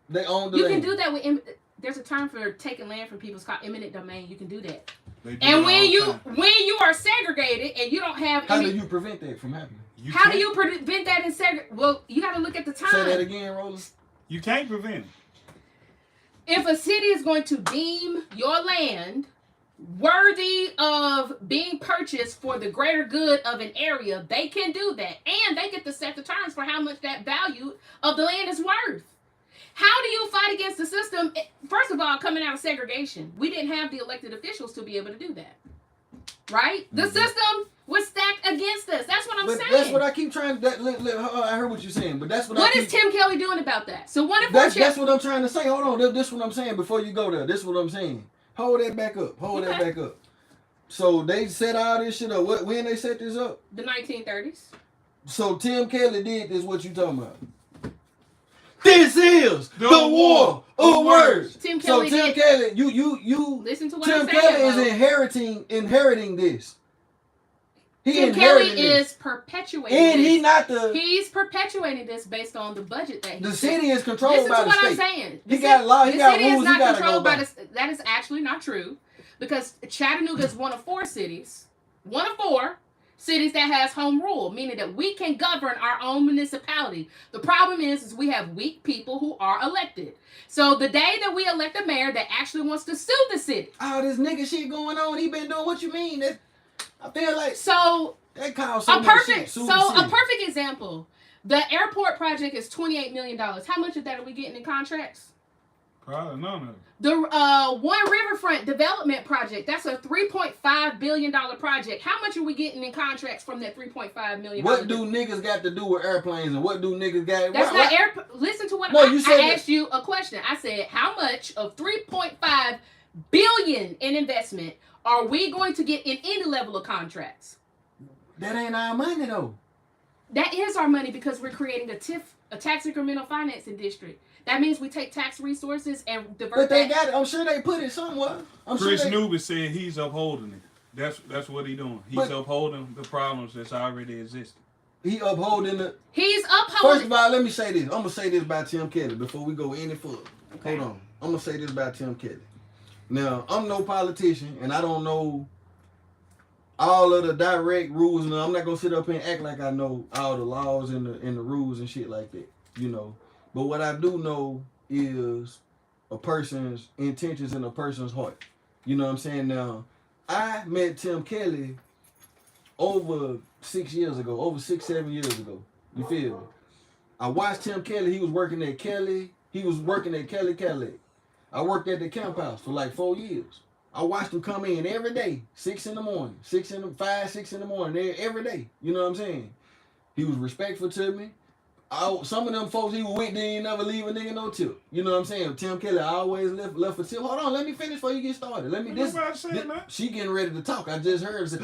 They own the You land. can do that with, there's a term for taking land from people. It's called eminent domain. You can do that. They do And it when you are segregated and you don't have How do you prevent that from happening? How do you prevent that in segregation? Well, you got to look at the time. Say that again, Rollers. You can't prevent it. If a city is going to deem your land worthy of being purchased for the greater good of an area, they can do that. And they get to set the terms for how much that value of the land is worth. How do you fight against the system? First of all, coming out of segregation, we didn't have the elected officials to be able to do that. Right? The system was stacked against us. That's what I'm saying. That's what I keep trying to... I heard what you're saying, but that's what is Tim Kelly doing about that? So what if that's what I'm trying to say. Hold on. This is what I'm saying before you go there. This is what I'm saying. Hold that back up. That back up. So they set all this shit up. When they set this up? The 1930s. So Tim Kelly did this. What you talking about? This is the war of words. Tim Kelly. So Tim Kelly, you listen to what Tim I'm Kelly saying, is inheriting this. Tim Kelly is perpetuating and this. He's perpetuating this based on the budget that the city is controlled by the state. Listen to what I'm saying. He got law. He got rules. He got to go by. That is actually not true, because Chattanooga is one of four cities that has home rule, meaning that we can govern our own municipality. The problem is we have weak people who are elected. So the day that we elect a mayor that actually wants to sue the city. Oh, this nigga shit going on. He been doing what you mean. I feel like that caused a perfect example. The airport project is $28 million. How much of that are we getting in contracts? Probably none of it. The One Riverfront development project, that's a $3.5 billion project. How much are we getting in contracts from that $3.5 million? What do niggas got to do with airplanes, and what do niggas got? That's not air. Listen to what I asked you a question. I said, how much of $3.5 billion in investment are we going to get in any level of contracts? That ain't our money though. That is our money, because we're creating a TIF, a tax incremental financing district. That means we take tax resources and divert. But they got it. I'm sure they put it somewhere. Chris Newby said he's upholding it. That's what he's doing. He's upholding the problems that's already existing. He's upholding. First of all, let me say this. I'm gonna say this about Tim Kelly before we go any further. Okay. Hold on. I'm gonna say this about Tim Kelly. Now, I'm no politician, and I don't know all of the direct rules, and I'm not gonna sit up here and act like I know all the laws and the rules and shit like that, you know. But what I do know is a person's intentions and a person's heart. You know what I'm saying? Now, I met Tim Kelly over 6 years ago, over 6-7 years ago. You feel me? I watched Tim Kelly. He was working at Kelly. He was working at Kelly. I worked at the camp house for like 4 years. I watched him come in every day, 6 in the morning, 6 in the morning, every day. You know what I'm saying? He was respectful to me. some of them folks he was with didn't never leave a nigga no tip. You know what I'm saying? Tim Kelly always left a tip. Hold on, let me finish before you get started. Let me she getting ready to talk. I just heard her say,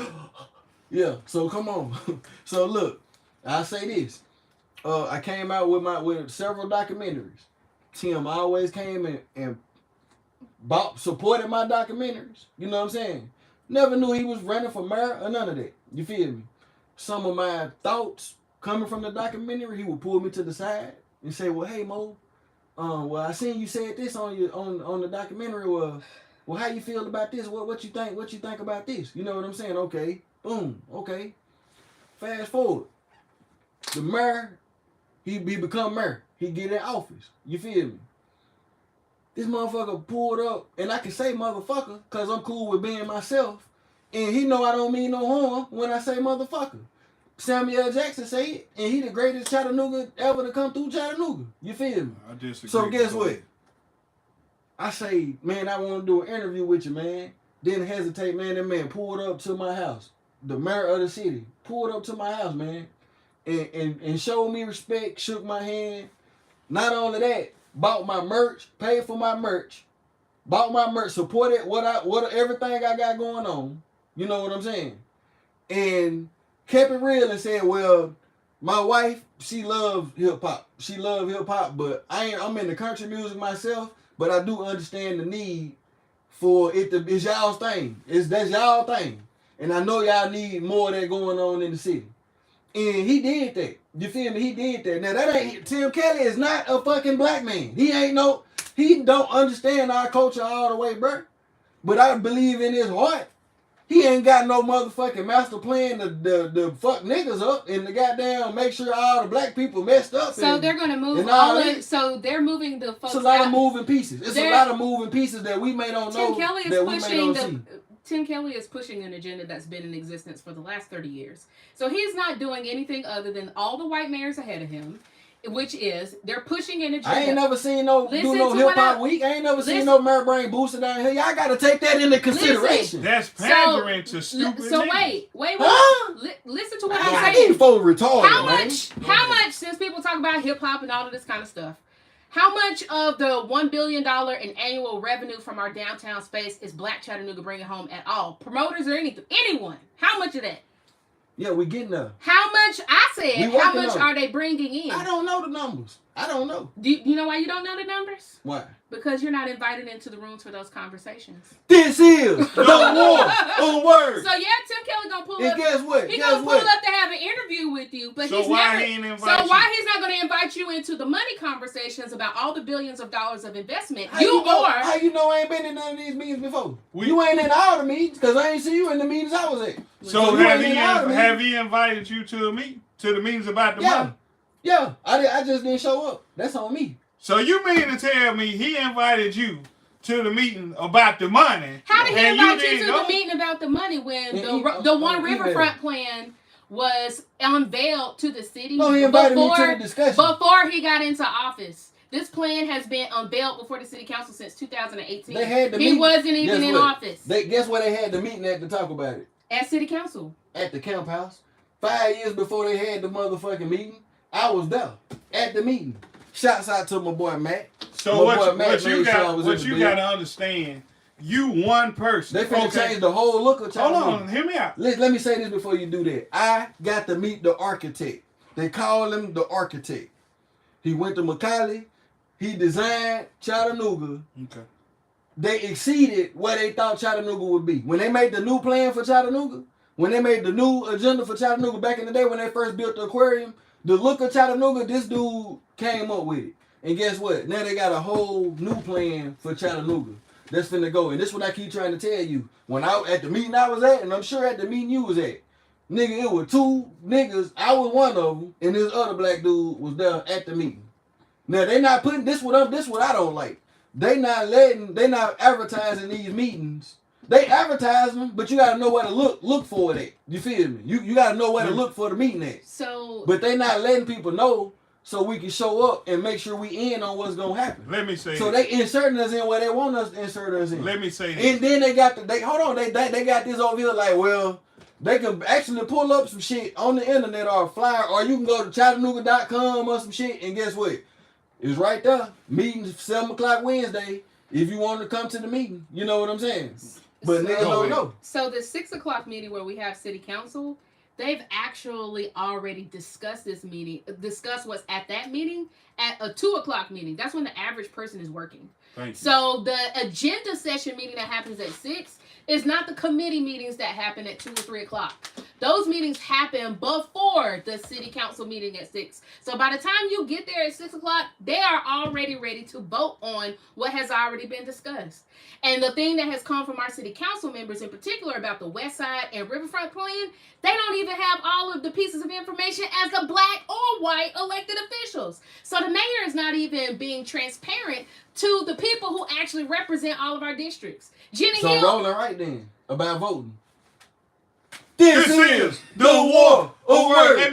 yeah. So come on. So look, I say this. I came out with several documentaries. Tim always came and supported my documentaries. You know what I'm saying? Never knew he was running for mayor or none of that. You feel me? Some of my thoughts coming from the documentary, he would pull me to the side and say, "Well, hey Mo, well I seen you said this on the documentary. Well, how you feel about this? What you think? What you think about this? You know what I'm saying? Okay, boom, okay. Fast forward, the mayor, he become mayor. He get in office. You feel me? This motherfucker pulled up, and I can say motherfucker because I'm cool with being myself, and he know I don't mean no harm when I say motherfucker. Samuel Jackson say it, and he the greatest Chattanooga ever to come through Chattanooga. You feel me? I disagree. So guess what? I say, man, I want to do an interview with you, man. Didn't hesitate, man. That man pulled up to my house. The mayor of the city pulled up to my house, man, and showed me respect, shook my hand. Not only that, bought my merch, paid for my merch, bought my merch, supported everything I got going on. You know what I'm saying? And kept it real and said, well, my wife, she loves hip hop. She loves hip hop, but I'm in the country music myself, but I do understand the need for it to, it's y'all's thing. That's y'all thing. And I know y'all need more of that going on in the city. And he did that. You feel me? He did that. Now Tim Kelly is not a fucking black man. He don't understand our culture all the way, bro. But I believe in his heart. He ain't got no motherfucking master plan to fuck niggas up and to goddamn make sure all the black people messed up. So they're gonna move so they're moving the folks. It's a lot of moving pieces. It's a lot of moving pieces that we may don't know. Tim Kelly is pushing an agenda that's been in existence for the last 30 years. So he's not doing anything other than all the white mayors ahead of him, which is they're pushing an agenda. I ain't never seen no hip hop week. I ain't never seen no Mary Brain booster down here. Y'all got to take that into consideration. That's pandering to stupid. So wait. Listen to what I'm saying. I need folk retarded. How much? Since people talk about hip hop and all of this kind of stuff, how much of the $1 billion in annual revenue from our downtown space is Black Chattanooga bringing home at all? Promoters or anyone? How much of that? Yeah, we getting there. How much? How much are they bringing in? I don't know the numbers. I don't know. Do you know why you don't know the numbers? Why? Because you're not invited into the rooms for those conversations. This is the war on words. So yeah, Tim Kelly gonna pull up. And guess what? He gonna pull up to have an interview with you, but why he's not gonna invite you into the money conversations about all the billions of dollars of investment? How you know I ain't been in none of these meetings before? You ain't in all the meetings because I ain't see you in the meetings I was at. So have he invited you to a meeting? To the meetings about the money? Yeah, I just didn't show up. That's on me. So you mean to tell me he invited you to the meeting about the money? How did he invite you to the meeting about the money when the One Riverfront plan was unveiled to the city? No, he invited me to the discussion. Before he got into office. This plan has been unveiled before the city council since 2018. He wasn't even in office. Guess where they had the meeting at to talk about it? At city council. At the camp house. 5 years before they had the motherfucking meeting, I was there at the meeting. Shouts out to my boy Matt. So what you got to understand, you one person. They finna change the whole look of Chattanooga. Hold on, hear me out. Let me say this before you do that. I got to meet the architect. They call him the architect. He went to McCallie. He designed Chattanooga. Okay. They exceeded what they thought Chattanooga would be. When they made the new plan for Chattanooga, when they made the new agenda for Chattanooga back in the day when they first built the aquarium, the look of Chattanooga, this dude came up with it. And guess what? Now they got a whole new plan for Chattanooga that's finna go. And this is what I keep trying to tell you. When at the meeting I was at, and I'm sure at the meeting you was at, nigga, it was two niggas. I was one of them, and this other black dude was there at the meeting. Now they not putting this what I don't like. They not advertising these meetings. They advertise them, but you gotta know where to look for it at. You feel me? You gotta know where to look for the meeting at. But they not letting people know so we can show up and make sure we in on what's gonna happen. Let me say. So they inserting us in where they want us to insert us in. Let me say this. And then they got they got this over here like, well, They can actually pull up some shit on the internet or a flyer, or you can go to Chattanooga.com or some shit, and guess what? It's right there. Meeting 7 o'clock Wednesday. If you want to come to the meeting, you know what I'm saying. But niggas don't know. So the 6 o'clock meeting where we have city council, they've actually already discussed this meeting, discussed what's at that meeting at a 2 o'clock meeting. That's when the average person is working. So the agenda session meeting that happens at 6 is not the committee meetings that happen at 2 or 3 o'clock. Those meetings happen before the city council meeting at 6. So by the time you get there at 6 o'clock, they are already ready to vote on what has already been discussed. And the thing that has come from our city council members in particular about the West Side and Riverfront plan, they don't even have all of the pieces of information as the black or white elected officials. So the mayor is not even being transparent to the people who actually represent all of our districts. Jenny So Hill, rolling right then about voting. This is the war of words. Let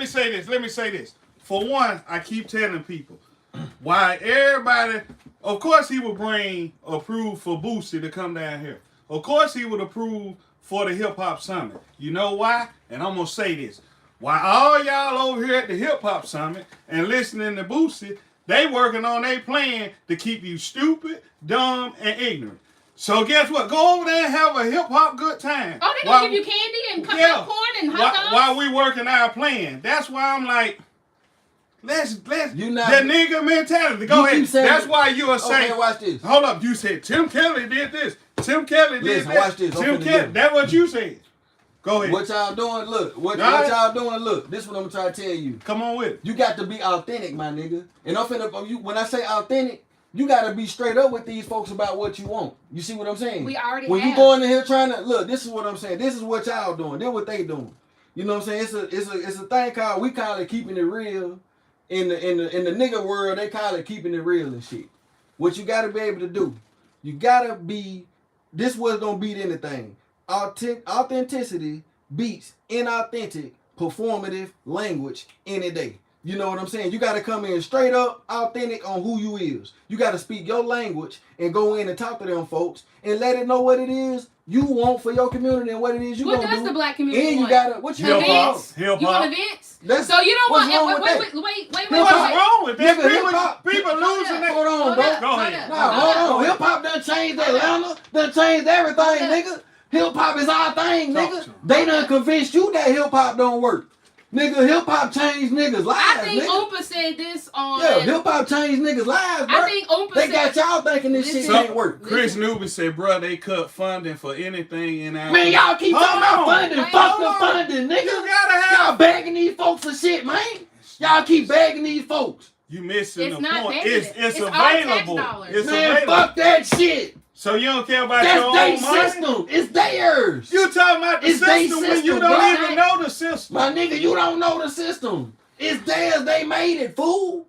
me say this. For one, I keep telling people why everybody, of course he would approve for Boosie to come down here. Of course he would approve for the hip hop summit. You know why? And I'm gonna say this. Why all y'all over here at the hip hop summit and listening to Boosie, they working on their plan to keep you stupid, dumb, and ignorant. So guess what? Go over there and have a hip hop good time. oh, they gonna give you candy and popcorn and hot dogs? While we working our plan. That's why I'm like, let's You not- that nigga mentality. Go You ahead. keep saying- That's why you are saying. Okay, watch this. Hold up, you said Tim Kelly did this. Tim Kelly did Listen, that. watch this. I'm Tim finna Kelly. do. That's what you said. Go ahead. What y'all doing? Look. What All right. y'all doing? Look. This is what I'm trying to tell you. Come on with it. You got to be authentic, my nigga. And I'm finna, when I say authentic, you gotta be straight up with these folks about what you want. You see what I'm saying? We already when have. you going in here trying to look, this is what I'm saying. This is what y'all doing. This what they doing. You know what I'm saying? It's a thing called, we call it keeping it real. In the nigga world, they call it keeping it real and shit. What you gotta be able to do, you gotta be. This was gonna beat anything. Authenticity beats inauthentic performative language any day. You know what I'm saying? You got to come in straight up, authentic on who you is. You got to speak your language and go in and talk to them folks and let it know what it is you want for your community and what it is you what gonna do. does the black community And you want? gotta what you Events? Hip You want hop. events? That's- So you don't what's want. wrong with that? Wait. Hip-hop. What's wrong with that? Nigga, hip-hop. People losing that. Hold on, bro. Go ahead. Nah, hold on. Hip hop done changed Atlanta. Done changed everything, nigga. Hip hop is our thing, Talk nigga. to 'em. They done convinced you that hip hop don't work. Nigga, hip hop changed niggas' lives, I think nigga. Oompa said this on. Yeah, hip hop changed niggas' lives, bro. I think Oompa They said. got y'all thinking this shit Listen. ain't work. Chris Newby said, bro, they cut funding for anything in our... Man, y'all keep talking about funding. Wait, Fuck hold the on. funding, nigga. You gotta have... Y'all begging these folks for shit, man. Y'all keep begging these folks. You missing It's the not point. begging. It's It's our tax available. dollars. It's Man, available. fuck that shit. So you don't care about That's your their own money? system. It's theirs. You talking about the It's they system when you system, don't bro. even know the system. My nigga, you don't know the system. It's theirs. They made it, fool.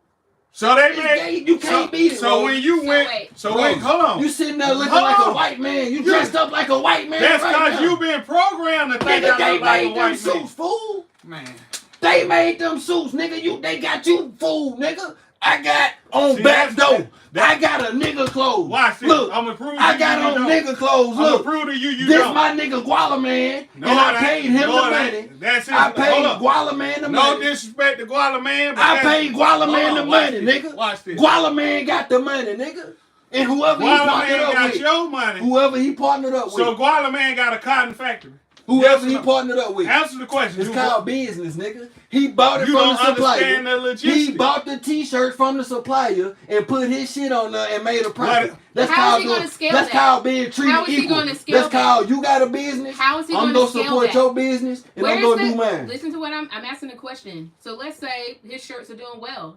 So they It's made... they, you can't beat it. So bro. when you So went... wait. So Bro, wait, hold on. You sitting there looking Hold like on. a white man. You dressed up like a white man. That's right because now. you been programmed to think Nigga, I they look like a made them white man. suits, fool. Man. They made them suits, nigga. They got you fooled, nigga. I got on See, back that's- door. that- I got a nigga clothes. Watch this. Look, I'm gonna prove to I you got you on don't. nigga clothes. I'm gonna Look, prove to you this don't. my nigga Guala Man, No, and I it paid ain't. him No, the it money. ain't. That's it. I Hold paid up. Guala Man the No money. disrespect to Guala Man, but I that's- paid Guala Hold Man on, the watch money, this. nigga. Watch this. Guala Man got the money, nigga. And whoever he Guala partnered Man up got with, your money. whoever he partnered up So with, Guala Man got a cotton factory. whoever Yes, he no. partnered up with. Answer the question. It's You- called business, nigga. He bought it You from don't the supplier. understand the logistics. He bought the t-shirt from the supplier and put his shit on there and made a profit. What? That's How is called he gonna doing- scale That's that? called being treated How is he equal. gonna scale That's that? called you got a business. How is he I'm gonna gonna scale support that? your business and I'm Where's gonna do mine. Listen to what I'm asking a question. So let's say his shirts are doing well.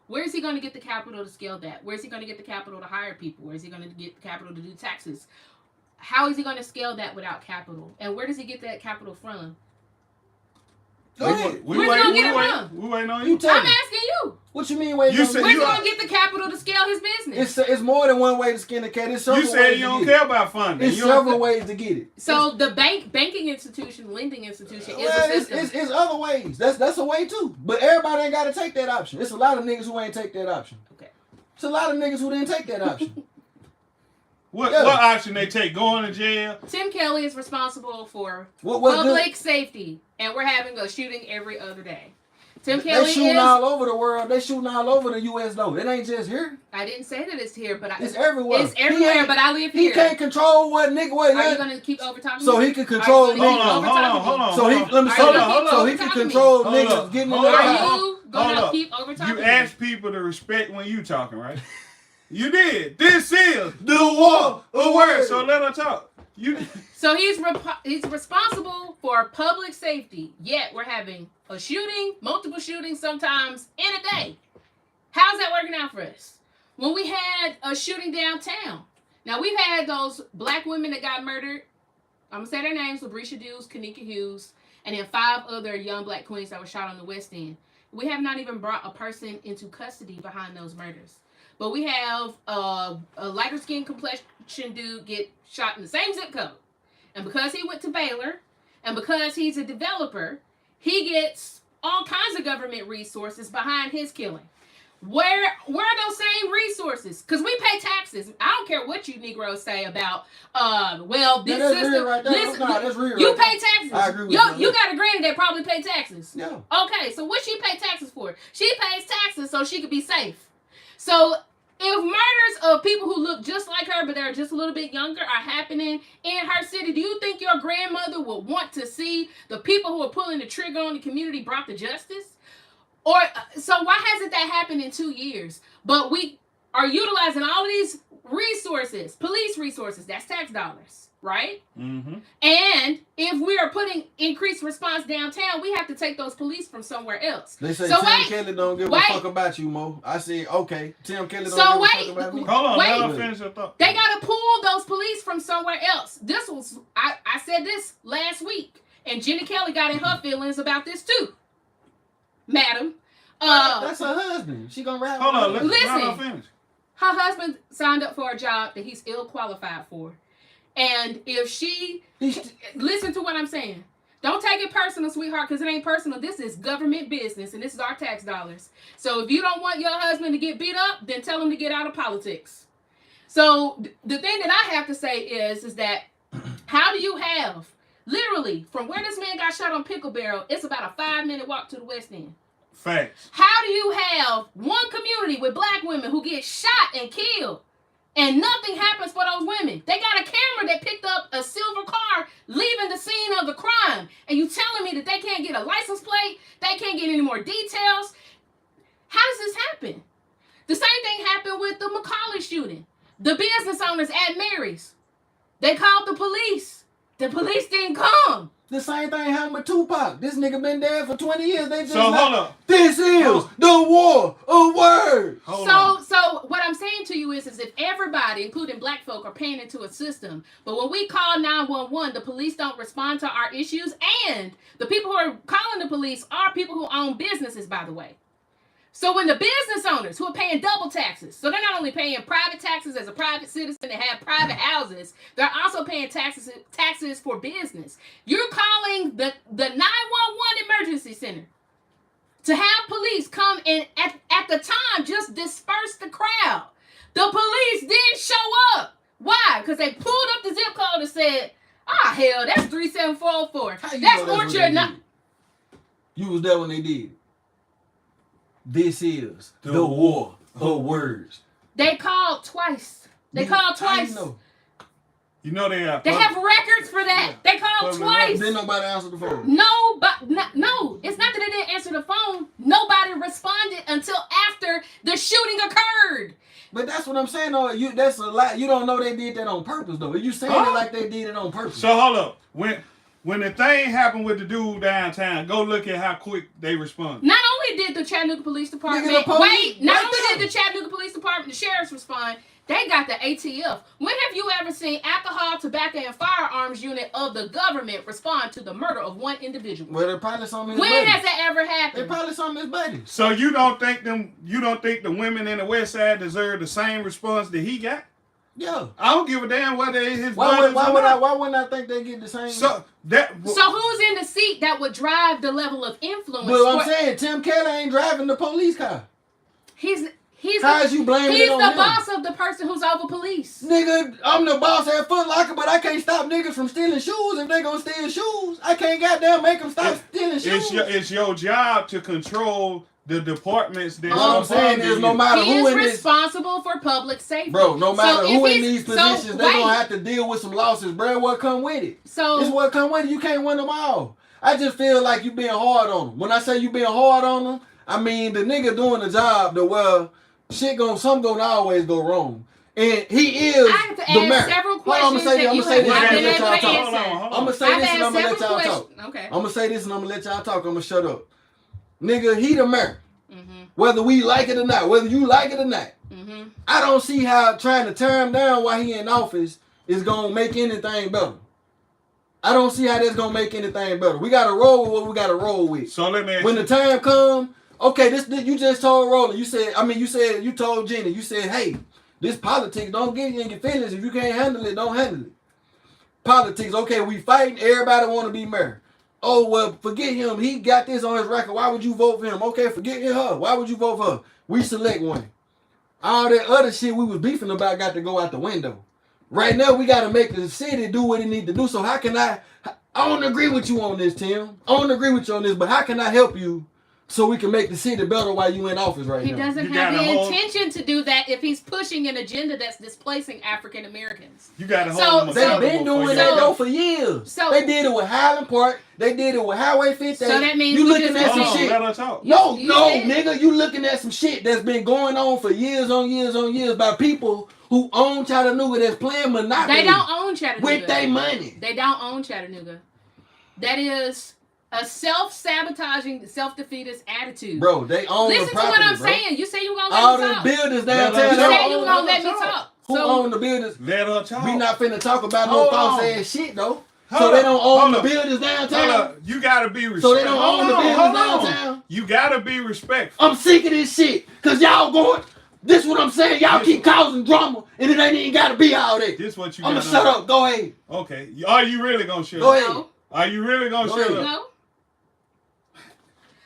Where is he going to get the capital to scale that? Where is he going to get the capital to hire people? Where is he going to get the capital to do taxes? How is he going to scale that without capital? And where does he get that capital from? Go ahead. Where's he gonna get it from? We waiting on You you. tell I'm me. asking you. What you mean? Wait, You said Where's he you going to get the capital to scale his business? it's more than one way to skin a cat. It's several You said ways you to don't get care about funding. it. It's You don't- several ways to get it. So the banking institution, lending institution is Well, a system. it's other ways. That's a way too. But everybody ain't got to take that option. It's a lot of niggas who ain't take that option. Okay. It's a lot of niggas who didn't take that option. What option they take? Going to jail? Tim Kelly is responsible for What public safety, and we're having a shooting every other day. Tim Kelly they shooting all over the world. They shooting all over the U.S. though. It ain't just here. I didn't say that it's here, but it's everywhere. It's everywhere, but I live here. He can't control what nigga. Are you gonna keep over talking? So he can control. Hold on. So he can control niggas getting in their Are car. you gonna keep over talking? You asked people to respect when you talking, right? You did. This is the war of words. So let her talk. So he's responsible for public safety. Yet we're having a shooting, multiple shootings, sometimes in a day. How's that working out for us? When we had a shooting downtown. Now we've had those black women that got murdered. I'm gonna say their names: Labrisha Dukes, Kanika Hughes, and then 5 other young black queens that were shot on the West End. We have not even brought a person into custody behind those murders. But we have a lighter skin complexion dude get shot in the same zip code. And because he went to Baylor, and because he's a developer, he gets all kinds of government resources behind his killing. Where are those same resources? Because we pay taxes. I don't care what you Negroes say about, this system. Real right there. Listen, that's real you right pay there. taxes. I agree with you got a granny that probably pay taxes. Yeah. Okay, so what she pay taxes for? She pays taxes so she could be safe. So if murders of people who look just like her, but they're just a little bit younger, are happening in her city, do you think your grandmother would want to see the people who are pulling the trigger on the community brought to justice? Or so why hasn't that happened in 2 years? But we are utilizing all of these resources, police resources, that's tax dollars, right? Mm-hmm. And if we are putting increased response downtown, we have to take those police from somewhere else. They say Tim Kelly don't give a fuck about you, Mo. I say, okay, Tim Kelly don't give a fuck about me. Hold on, let her finish her thought. They got to pull those police from somewhere else. This was, I said this last week, and Jenny Kelly got in her feelings about this too. Madam. That's her husband. She gonna rap. Hold on, let her listen. finish. Her husband signed up for a job that he's ill qualified for. And if listen to what I'm saying. Don't take it personal, sweetheart, because it ain't personal. This is government business, and this is our tax dollars. So if you don't want your husband to get beat up, then tell him to get out of politics. So the thing that I have to say is that how do you have, literally, from where this man got shot on Pickle Barrel, it's about a 5-minute walk to the West End. Facts. How do you have one community with black women who get shot and killed, and nothing happens for those women? They got a camera that picked up a silver car leaving the scene of the crime, and you telling me that they can't get a license plate? They can't get any more details? How does this happen? The same thing happened with the McCauley shooting. The business owners at Mary's, they called the police. The police didn't come. The same thing happened with Tupac. This nigga been there for 20 years. They just hold up. This is the war of words. So what I'm saying to you is if everybody, including black folk, are paying into a system, but when we call 911, the police don't respond to our issues, and the people who are calling the police are people who own businesses, by the way. So when the business owners who are paying double taxes, so they're not only paying private taxes as a private citizen that have private houses, they're also paying taxes for business. You're calling the 911 emergency center to have police come and at the time just disperse the crowd. The police didn't show up. Why? Because they pulled up the zip code and said, hell, that's 37404. That's Orchard. You was there when they did. This is the war of words. They called twice. They You know they have. They have records for that. Yeah. They called twice. Didn't nobody answer the phone. No. It's not that they didn't answer the phone. Nobody responded until after the shooting occurred. But that's what I'm saying. Though, that's a lie. You don't know they did that on purpose, though. You saying it like they did it on purpose. So hold up. When the thing happened with the dude downtown, go look at how quick they responded. Not only did the Chattanooga Police Department, the Chattanooga Police Department, the sheriffs respond, they got the ATF. When have you ever seen alcohol, tobacco, and firearms unit of the government respond to the murder of one individual? Well, they're probably something. When has that ever happened? They probably something his buddy. So you don't think the women in the West Side deserve the same response that he got? Yeah, I don't give a damn whether his why wouldn't I think they get the same? So who's in the seat that would drive the level of influence? But I'm saying Tim Kelly ain't driving the police car. He How's you blaming it on him? He's the boss of the person who's over police. Nigga, I'm the boss at Foot Locker, but I can't stop niggas from stealing shoes if they gonna steal shoes. I can't goddamn make them stop stealing shoes. It's your job to control the departments that all I'm saying is no matter who in this... He is responsible for public safety. Bro, no matter who in these positions, they're gonna have to deal with some losses, bro. What come with it? So it's what come with it. You can't win them all. I just feel like you being hard on them. When I say you being hard on them, I mean the nigga doing the job that something gonna always go wrong. And he is I have to ask several questions that you have not been able to answer. I'm gonna say this and I'm gonna let y'all talk. Okay. I'm gonna say this and I'm gonna let y'all talk. I'm gonna shut up. Nigga, he the mayor. Mm-hmm. Whether we like it or not, whether you like it or not. Mm-hmm. I don't see how trying to tear him down while he in office is gonna make anything better. I don't see how that's gonna make anything better. We gotta roll with what we gotta roll with. So let me when the time comes, okay, this you just told Roland. You told Jenny, you said, hey, this politics, don't get you in your feelings. If you can't handle it, don't handle it. Politics, okay, we fighting, everybody wanna be mayor. Oh, well, forget him. He got this on his record. Why would you vote for him? Okay, forget her. Why would you vote for her? We select one. All that other shit we was beefing about got to go out the window. Right now, we got to make the city do what it need to do. So how can I don't agree with you on this, Tim. I don't agree with you on this, but how can I help you so we can make the city better while you in office right now? He doesn't have the intention to do that if he's pushing an agenda that's displacing African Americans. You got to hold him They've been doing that though for years. So they did it with Highland Park. They did it with Highway 50. So that means you looking at some shit. Let her talk. No, nigga, you looking at some shit that's been going on for years on years on years by people who own Chattanooga that's playing Monopoly. They don't own Chattanooga. With their money. They don't own Chattanooga. That is a self-sabotaging, self-defeatist attitude. Bro, they own the property, Listen to what I'm saying. You say you were going to let me talk. All the buildings downtown. You said you were going to let me talk. Who own the buildings? Let her talk. We not finna talk about no false ass shit, though. So they don't own the buildings downtown? You gotta be respectful. So they don't own the buildings downtown? You gotta be respectful. I'm sick of this shit. Cause y'all going, this what I'm saying, y'all keep causing drama and it ain't even gotta be all that. This what you I'm gonna shut up, go ahead. Okay, are you really gonna shut up? Go ahead. Are you really gonna shut up? No.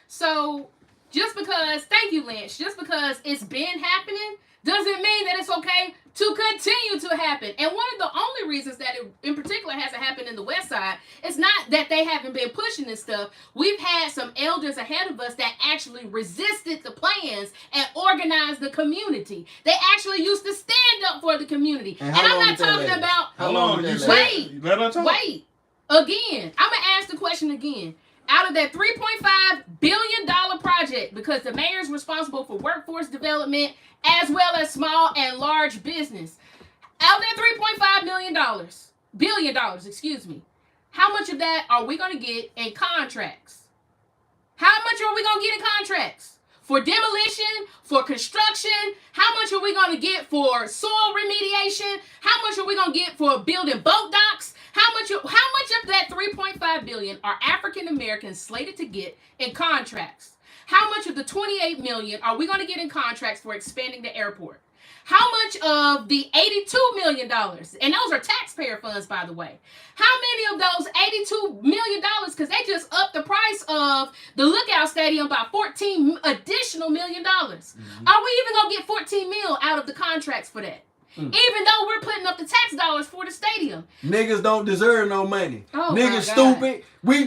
So, thank you, Lynch, just because it's been happening doesn't mean that it's okay to continue to happen. And one of the only reasons that it in particular hasn't happened in the West Side is not that they haven't been pushing this stuff. We've had some elders ahead of us that actually resisted the plans and organized the community. They actually used to stand up for the community. And I'm not talking about... How long? Wait. Let her talk. Wait. Again. I'm going to ask the question again. Out of that $3.5 billion project, because the mayor's responsible for workforce development as well as small and large business. Out of that $3.5 billion, how much of that are we going to get in contracts? How much are we going to get in contracts? For demolition, for construction, how much are we going to get for soil remediation? How much are we going to get for building boat docks? How much of that $3.5 billion are African Americans slated to get in contracts? How much of the $28 million are we going to get in contracts for expanding the airport? How much of the $82 million, and those are taxpayer funds, by the way, how many of those $82 million, because they just upped the price of the Lookout Stadium by $14 additional million. Mm-hmm. Are we even going to get $14 million out of the contracts for that? Even though we're putting up the tax dollars for the stadium. Niggas don't deserve no money. Oh, niggas stupid. We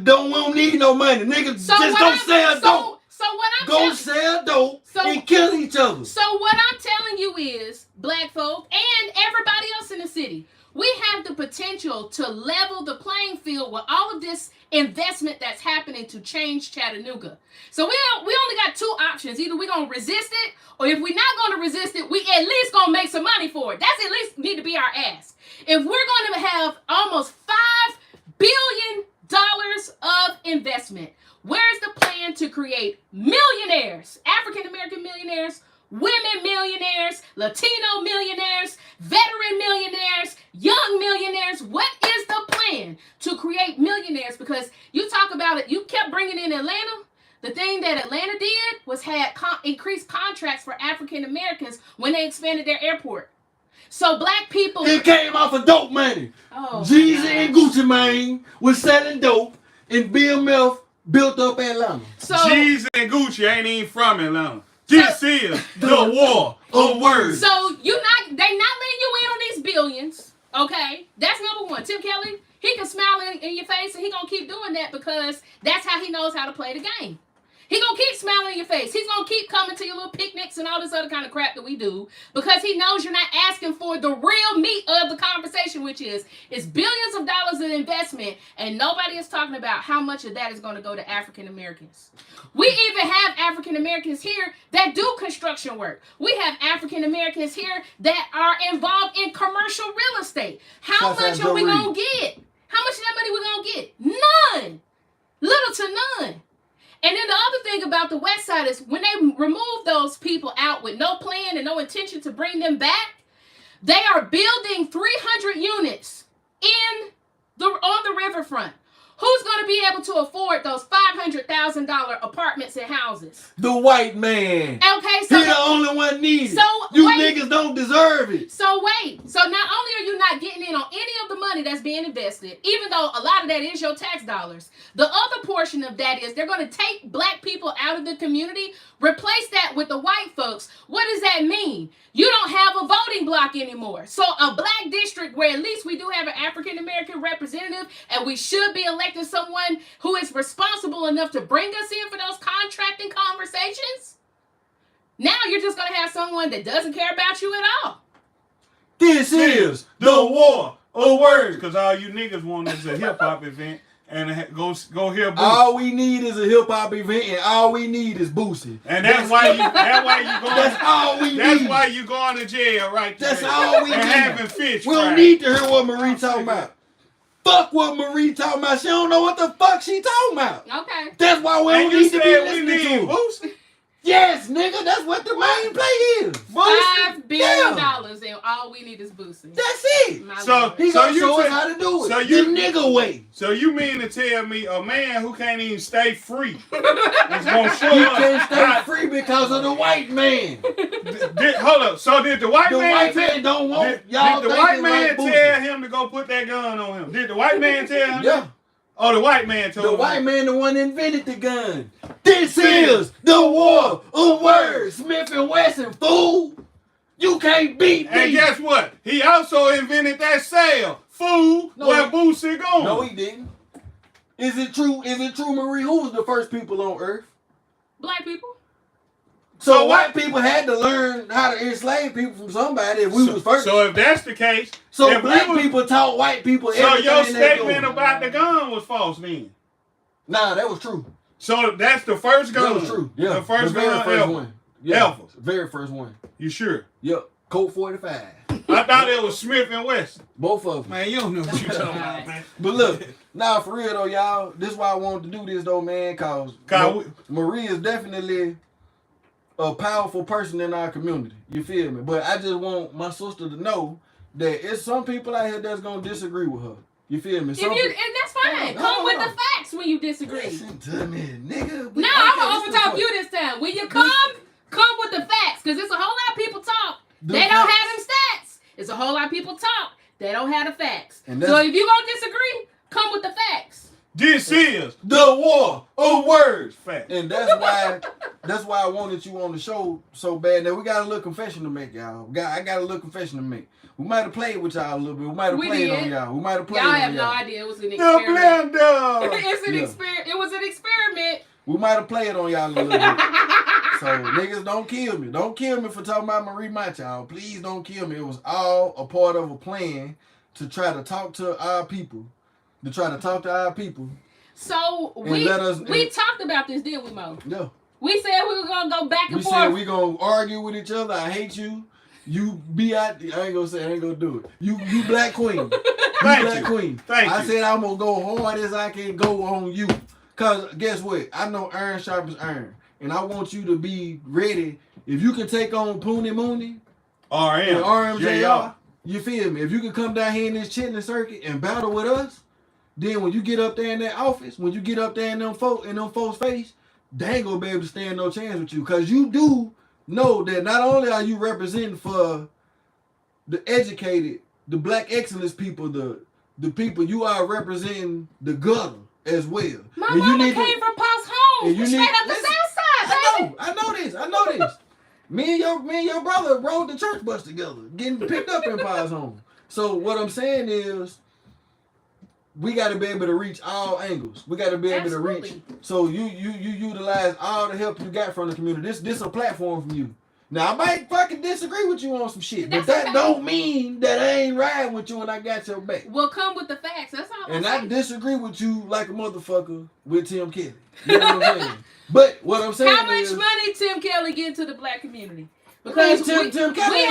don't need no money. Niggas sell dope. So what I'm Go sell dope and kill each other. So what I'm telling you is, black folk and everybody else in the city, we have the potential to level the playing field with all of this investment that's happening to change Chattanooga. So we only got two options. Either we're going to resist it, or if we're not going to resist it, we at least going to make some money for it. That's at least need to be our ask. If we're going to have almost $5 billion of investment, where's the plan to create millionaires, African-American millionaires, women millionaires, Latino millionaires, veteran millionaires, young millionaires? What is the plan to create millionaires? Because you talk about it, you kept bringing in Atlanta. The thing that Atlanta did was had increased contracts for African Americans when they expanded their airport. So black people... It came off of dope money. Oh, Jeezy and Gucci Mane was selling dope and BMF built up Atlanta. So Jeezy and Gucci ain't even from Atlanta. This is the war of words. So they not letting you in on these billions, okay? That's number one. Tim Kelly, he can smile in your face and he gonna keep doing that because that's how he knows how to play the game. He gonna keep smiling in your face. He's gonna keep coming to your little picnics and all this other kind of crap that we do because he knows you're not asking for the real meat of the conversation, which is billions of dollars in investment, and nobody is talking about how much of that is going to go to African Americans. We even have African Americans here that do construction work. We have African Americans here that are involved in commercial real estate. How much are we gonna get? How much of that money we gonna get? None. Little to none. And then the other thing about the West Side is when they remove those people out with no plan and no intention to bring them back, they are building 300 units on the riverfront. Who's going to be able to afford those $500,000 apartments and houses? The white man. Okay, so he the only one needed. So you niggas don't deserve it. So wait. So not only are you not getting in on any of the money that's being invested, even though a lot of that is your tax dollars, the other portion of that is they're going to take black people out of the community, replace that with the white folks. What does that mean? You don't have a voting block anymore. So a black district where at least we do have an African American representative and we should be electing someone who is responsible enough to bring us in for those contracting conversations. Now you're just going to have someone that doesn't care about you at all. This is the war of words. Because all you niggas want is a hip-hop event and go hear Boosie. All we need is a hip-hop event and all we need is Boosie. And that's why you going. That's all we need. That's why you going to jail right there. That's all we need. And having fish We don't need to hear what Marie talking about. Fuck what Marie talking about. She don't know what the fuck she talking about. Okay. That's why we don't need to be listening to Boosie. Yes, nigga, that's what the main play is. $5 billion and all we need is Boosie. That's it. So he gonna show us how to do it. So you the nigga way. So you mean to tell me a man who can't even stay free is gonna show he us? He can't stay free because of the white man. Hold up. So did the white man? The white man don't want y'all. Did the white man like tell him to go put that gun on him? Did the white man tell him? Yeah. Oh, the white man told him. The white man the one that invented the gun. This is the war of words. Smith and Wesson, fool. You can't beat me. And guess what? He also invented that sale. Fool, where Boosie going? No, he didn't. Is it true? Is it true, Marie? Who was the first people on Earth? Black people. So white people had to learn how to enslave people from somebody if we was first. So if that's the case, so black people taught white people everything. So your statement about the gun was false then? Nah, that was true. So that's the first gun. That was true. Yeah, the first gun ever. One. Yeah, ever. Very first one. You sure? Yep. Colt 45. I thought it was Smith and Wesson. Both of them. Man, you don't know what you talking about, man. But look, now for real though, y'all, this is why I wanted to do this though, man, cause Marie is definitely a powerful person in our community. You feel me? But I just want my sister to know that it's some people out here that's gonna disagree with her. You feel me? And that's fine. Come with the facts when you disagree. Listen to me, nigga. No, I'm gonna overtalk you this time. When you come with the facts, because it's a whole lot of people talk. They don't have them stats. It's a whole lot of people talk. They don't have the facts. So if you gonna disagree, come with the facts. This is the war of words. Fact. And that's why I wanted you on the show so bad. Now we got a little confession to make, y'all. I got a little confession to make. We might have played with y'all a little bit. We might have played on y'all. We might have played on y'all. Y'all have no idea. It was an experiment. It's an experiment. It was an experiment. We might have played on y'all a little bit. So niggas, don't kill me. Don't kill me for talking about Marie Mott, y'all. Please don't kill me. It was all a part of a plan to try to talk to our people. So we talked about this, didn't we, Mo? Yeah. We said we were gonna go back and forth. We said we gonna argue with each other. I hate you. You be out. I ain't gonna do it. You black queen. Thank you. I said I'm gonna go hard as I can go on you. Cause guess what? I know iron sharpens iron, and I want you to be ready. If you can take on Poonie Moonie, RMJR, you feel me? If you can come down here in this chitlin circuit and battle with us, then when you get up there in that office, when you get up there in them folks' face, they ain't gonna be able to stand no chance with you. Cause you do know that not only are you representing for the educated, the black excellence people, the people, you are representing the gutter as well. My mama came from Post Home, straight up the south side. know this. Me and your brother rode the church bus together, getting picked up in Pies home. So what I'm saying is, we got to be able to reach all angles. We got to be able to reach. So you utilize all the help you got from the community. This a platform from you. Now I might fucking disagree with you on some shit, but that don't mean that I ain't riding with you and I got your back. Well, come with the facts. That's all. And I disagree with you like a motherfucker with Tim Kelly. You know what I'm saying? But what I'm saying is, how much money Tim Kelly get to the black community? Because Tim Kelly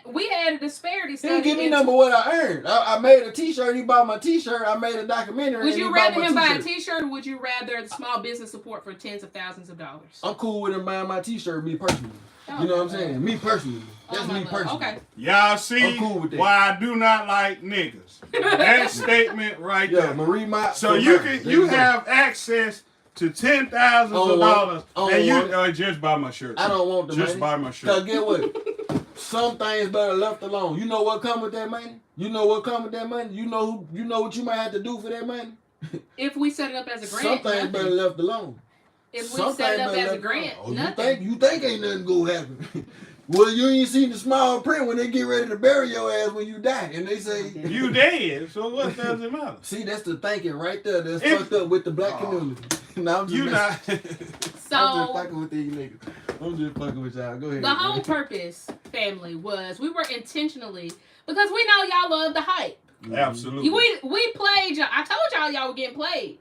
we had a disparity. He didn't give me number what I earned. I made a T-shirt. He bought my T-shirt. I made a documentary. Would you rather him buy a T-shirt, or would you rather the small business support for tens of thousands of dollars? I'm cool with him buying my T-shirt. Me personally. You know what I'm saying? Me personally. That's me personally. Okay. Y'all see why I do not like niggas. That statement right there. Yeah, Marie Mott. So you have access to $10,000 and you just buy my shirt. I don't want the money. Just buy my shirt. Cause get what? Some things better left alone. You know what come with that money? You know what come with that money? You know what you might have to do for that money? If we set it up as a grant, some things better left alone. If we set it up as a grant, nothing. You think ain't nothing gonna happen. Well, you ain't seen the small print when they get ready to bury your ass when you die. And they say, you dead, so what does it matter? See, that's the thinking right there that's fucked up with the black community. Now I'm just I'm just fucking with these niggas. I'm just fucking with y'all. Go ahead. The whole purpose, family, was we were intentionally, because we know y'all love the hype. Absolutely. We played y'all. I told y'all were getting played.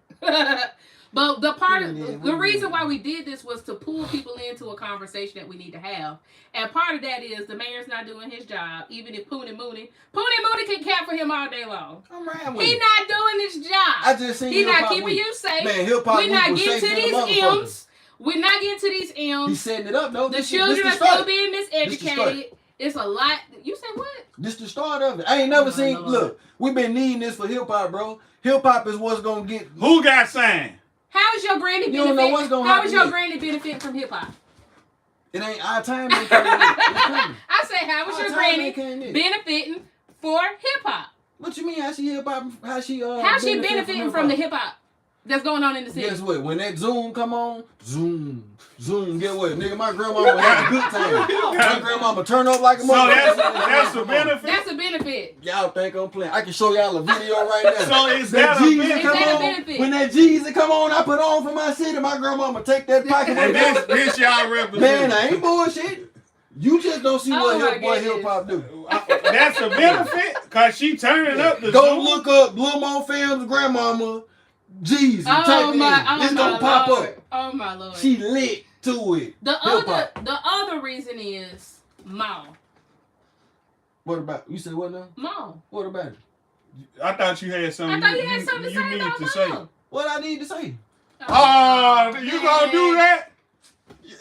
But the reason why we did this was to pull people into a conversation that we need to have. And part of that is the mayor's not doing his job, even if Moonie can cap for him all day long. I'm right with He not doing his job. I just seen He's not keeping you safe. Man, hip-hop We're not getting to these M's. We're not getting to these M's. He's setting it up, though. The children are still being miseducated. It's a lot. You said what? This the start of it. I ain't never seen. Look, we've been needing this for hip-hop, bro. Hip-hop is what's going to get. Who got signed? How is your granny benefiting? You don't know what's gonna happen. How is your granny benefiting from hip hop? It ain't our time. It's coming. I say, how is your granny benefiting for hip hop? What you mean? How she hip hop? How she benefiting from the hip hop that's going on in the city? Guess what? When that Zoom come on, Zoom. Get what? Nigga, my grandmama had a good time. My grandmama turn up like a motherfucker. So that's a benefit? That's a benefit. Y'all think I'm playing? I can show y'all a video right now. So is that a benefit? When that Jeezy come on, I put on for my city. My grandmama take that pocket. And this y'all represent. Man, I ain't bullshit. You just don't see what hip hop do. That's a benefit? Because she turning up the Go Zoom. look up Blue Mo Films grandmama Jeezy. It's gonna pop up. Oh my Lord. She lit to it. The other reason is mall. What about you said what now? Mall. What about it? I thought you had something. You needed to say. What I need to say? Oh, you gonna do that?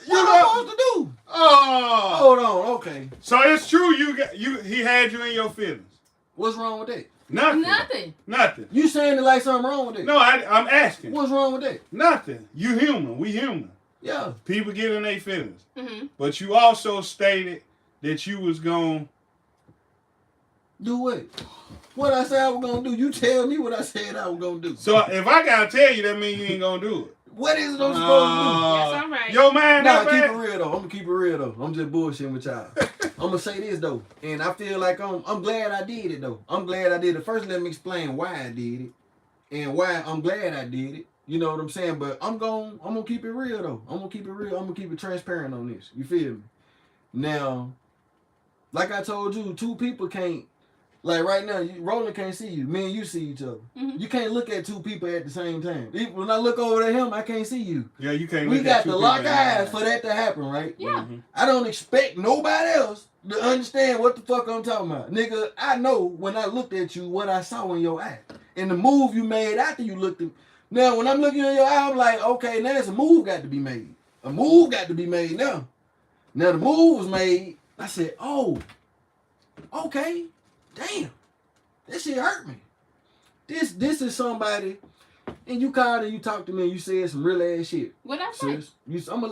What am I supposed to do? Oh, hold on. Okay. So it's true. He had you in your feelings. What's wrong with that? Nothing. You saying it like something wrong with it? No, I'm asking. What's wrong with that? Nothing. You human. We human. Yeah. People get in their feelings. Mm-hmm. But you also stated that you was going to do what? What I said I was going to do. You tell me what I said I was going to do. So if I got to tell you, that means you ain't going to do it. What is it I'm supposed to do? Yes, all right. Yo, man. Nah, keep it real, though. I'm going to keep it real, though. I'm just bullshitting with y'all. I'm going to say this, though. And I feel like I'm glad I did it, though. I'm glad I did it. First, let me explain why I did it. And why I'm glad I did it. You know what I'm saying? But I'm gonna keep it real though. I'm gonna keep it real. I'm gonna keep it transparent on this. You feel me? Now, like I told you, two people can't, like right now, Roland can't see you. Me and you see each other. Mm-hmm. You can't look at two people at the same time. When I look over at him, I can't see you. Yeah, you can't. We got to lock eyes for that to happen, right? Yeah. Mm-hmm. I don't expect nobody else to understand what the fuck I'm talking about. Nigga, I know when I looked at you what I saw in your eye. And the move you made after you looked at. Now, when I'm looking in your eye, I'm like, okay, now there's a move got to be made. A move got to be made now. Now, the move was made. I said, oh, okay, damn. That shit hurt me. This is somebody, and you called and you talked to me and you said some real ass shit. What I say?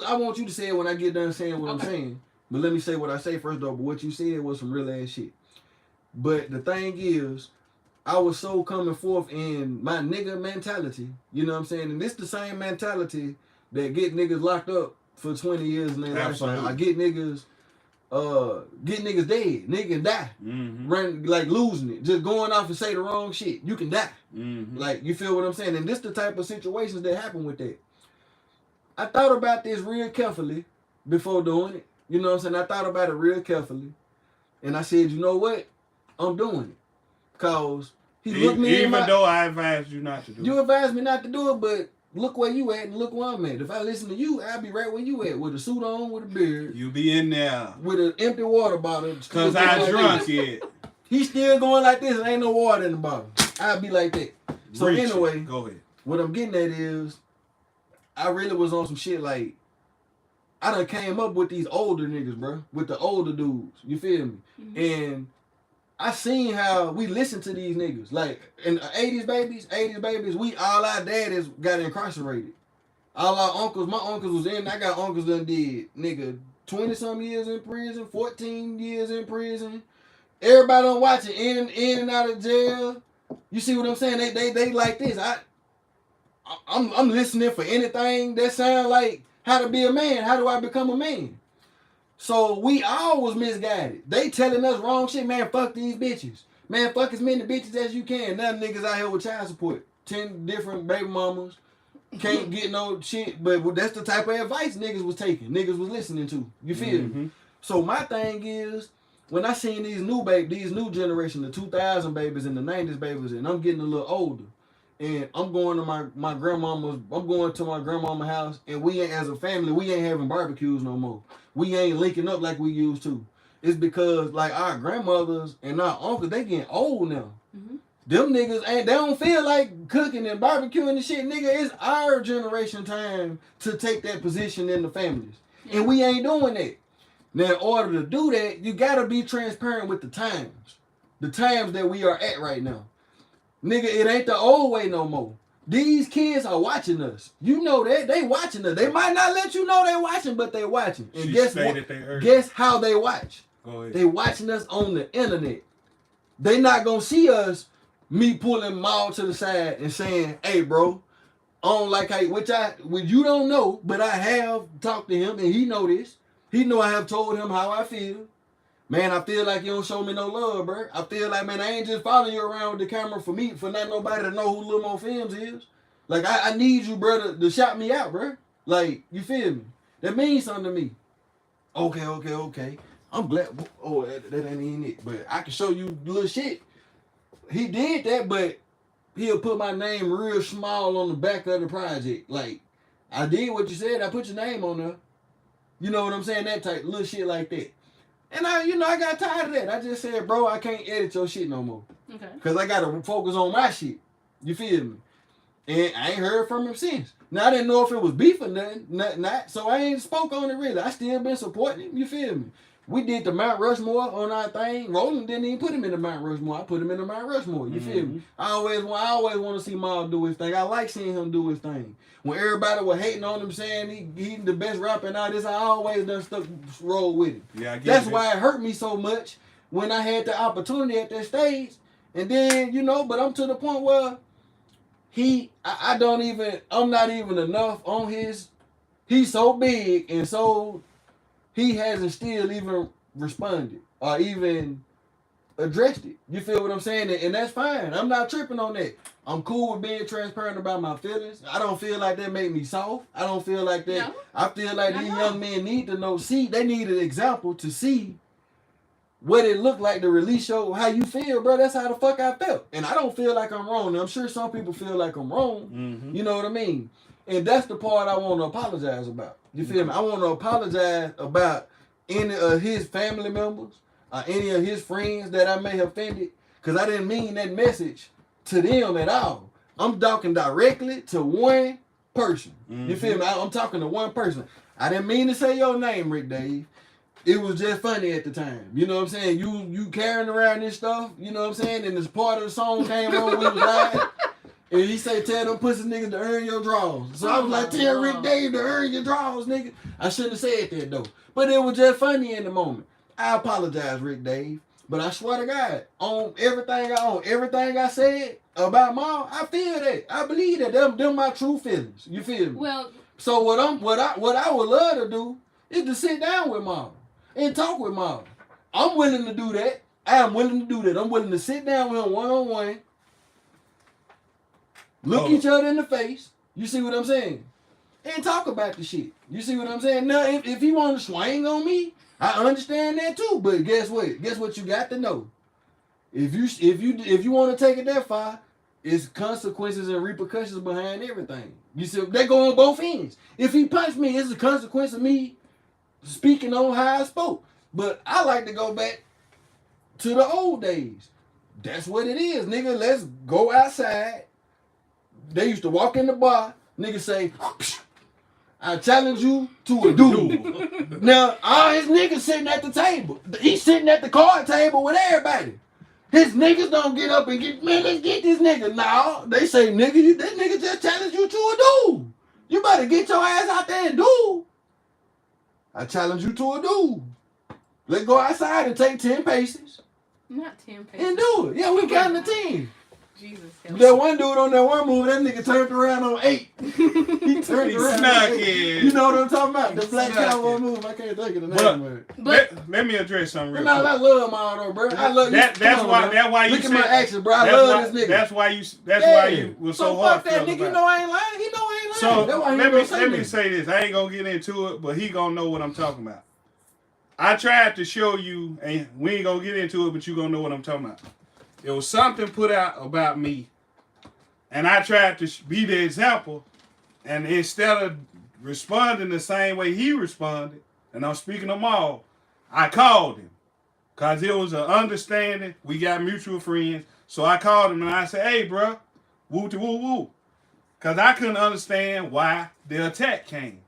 I want you to say it when I get done saying what I'm saying. But let me say what I say first, though. But what you said was some real ass shit. But the thing is, I was so coming forth in my nigga mentality, you know what I'm saying? And this the same mentality that get niggas locked up for 20 years in their life. Absolutely. I get niggas dead. Niggas die. Run like losing it. Just going off and say the wrong shit. You can die. Like, you feel what I'm saying? And this the type of situations that happen with that. I thought about this real carefully before doing it. You know what I'm saying? I thought about it real carefully. And I said, you know what? I'm doing it. Because he looked me in my... Even though I advised you not to do it. You advised me not to do it, but look where you at and look where I'm at. If I listen to you, I'll be right where you at. With a suit on, with a beard. You be in there. With an empty water bottle. Because I drunk it. He's still going like this and ain't no water in the bottle. I'll be like that. So anyway, go ahead. What I'm getting at is, I really was on some shit like, I done came up with these older niggas, bro. With the older dudes. You feel me? And I seen how we listen to these niggas. Like, in the 80s babies, we, all our daddies got incarcerated. All our uncles, my uncles was in, I got uncles done did, nigga, 20-some years in prison, 14 years in prison. Everybody done watching in and out of jail. You see what I'm saying? They like this. I'm listening for anything that sound like how to be a man. How do I become a man? So we all was misguided. They telling us wrong shit. Man, fuck these bitches. Man, fuck as many bitches as you can. Now niggas out here with child support. 10 different baby mamas. Can't get no shit. But that's the type of advice niggas was taking. Niggas was listening to. You feel me? So my thing is, when I seen these new generation, the 2000 babies and the 90s babies, and I'm getting a little older, and I'm going to my grandmama's, I'm going to my grandmama's house, and we ain't, as a family, we ain't having barbecues no more. We ain't linking up like we used to. It's because, like, our grandmothers and our uncles, they getting old now. Them niggas they don't feel like cooking and barbecuing and shit. Nigga, it's our generation time to take that position in the families. And we ain't doing that. Now, in order to do that, you gotta be transparent with the times. The times that we are at right now. Nigga, it ain't the old way no more. These kids are watching us. You know that. They watching us. They might not let you know they watching, but they watching. And guess what? Guess how they watch? Go ahead. They watching us on the internet. They not gonna see us, me pulling Maul to the side and saying, hey, bro, I don't like how, which you don't know, but I have talked to him and he know this. He know I have told him how I feel. Man, I feel like you don't show me no love, bro. I feel like, man, I ain't just following you around with the camera for not nobody to know who Lil Mo Films is. Like, I need you, bro, to shout me out, bro. Like, you feel me? That means something to me. Okay. I'm glad. Oh, that ain't even it. But I can show you little shit. He did that, but he'll put my name real small on the back of the project. Like, I did what you said. I put your name on there. You know what I'm saying? That type, little shit like that. And I got tired of that. I just said, bro, I can't edit your shit no more. Okay. Because I got to focus on my shit. You feel me? And I ain't heard from him since. Now, I didn't know if it was beef or nothing, so I ain't spoke on it really. I still been supporting him. You feel me? We did the Mount Rushmore on our thing. Roland didn't even put him in the Mount Rushmore. I put him in the Mount Rushmore. You feel me? I always want to see Maul do his thing. I like seeing him do his thing. When everybody was hating on him, saying he the best rapper and all this, I always done stuck roll with him. Yeah, I get That's why it hurt me so much when I had the opportunity at that stage. And then, but I'm to the point where I'm not even enough on his. He's so big and so. He hasn't still even responded or even addressed it. You feel what I'm saying? And that's fine. I'm not tripping on that. I'm cool with being transparent about my feelings. I don't feel like that make me soft. I don't feel like that. No. I feel like these young men need to know. See, they need an example to see what it looked like to release how you feel, bro. That's how the fuck I felt. And I don't feel like I'm wrong. And I'm sure some people feel like I'm wrong. Mm-hmm. You know what I mean? And that's the part I want to apologize about. You feel me? I want to apologize about any of his family members or any of his friends that I may have offended, because I didn't mean that message to them at all. I'm talking directly to one person. Mm-hmm. You feel me? I'm talking to one person. I didn't mean to say your name, Rick Dave. It was just funny at the time. You know what I'm saying? You carrying around this stuff, you know what I'm saying? And this part of the song came on, we was live. And he say, tell them pussy niggas to earn your draws. So I was like, tell Rick Dave to earn your draws, nigga. I shouldn't have said that, though. But it was just funny in the moment. I apologize, Rick Dave. But I swear to God, on everything I said about Maul, I feel that. I believe that. Them my true feelings. You feel me? Well, So what I would love to do is to sit down with mom and talk with mom. I'm willing to do that. I am willing to do that. I'm willing to sit down with him one-on-one, look each other in the face. You see what I'm saying? And talk about the shit. You see what I'm saying? Now, if he want to swing on me, I understand that too. But guess what? Guess what you got to know? If you want to take it that far, it's consequences and repercussions behind everything. You see, they go on both ends. If he punched me, it's a consequence of me speaking on how I spoke. But I like to go back to the old days. That's what it is, nigga. Let's go outside. They used to walk in the bar. Nigga say, I challenge you to a duel. Now, all his niggas sitting at the table. He's sitting at the card table with everybody. His niggas don't get up and get, man, let's get this nigga. No, they say, nigga, this nigga just challenged you to a duel. You better get your ass out there and duel. I challenge you to a duel. Let's go outside and take 10 paces. Not 10 paces. And do it. Yeah, we counting the 10. Jesus. That one dude on that one move, that nigga turned around on 8. He turned around on 8. You know what I'm talking about? The black cowboy move. I can't think of the name of it. But let me address something real quick. I love my though, bro. I love you. That's why you look at my actions, bro. I love this nigga. That's why you was so hard. Fuck that nigga. You know I ain't lying. He know I ain't lying. So let me say this. I ain't gonna get into it, but he gonna know what I'm talking about. I tried to show you, and we ain't gonna get into it, but you gonna know what I'm talking about. It was something put out about me, and I tried to be the example, and instead of responding the same way he responded, and I'm speaking of all, I called him, because it was an understanding. We got mutual friends, so I called him, and I said, hey, bro, woo-to-woo-woo, because I couldn't understand why the attack came.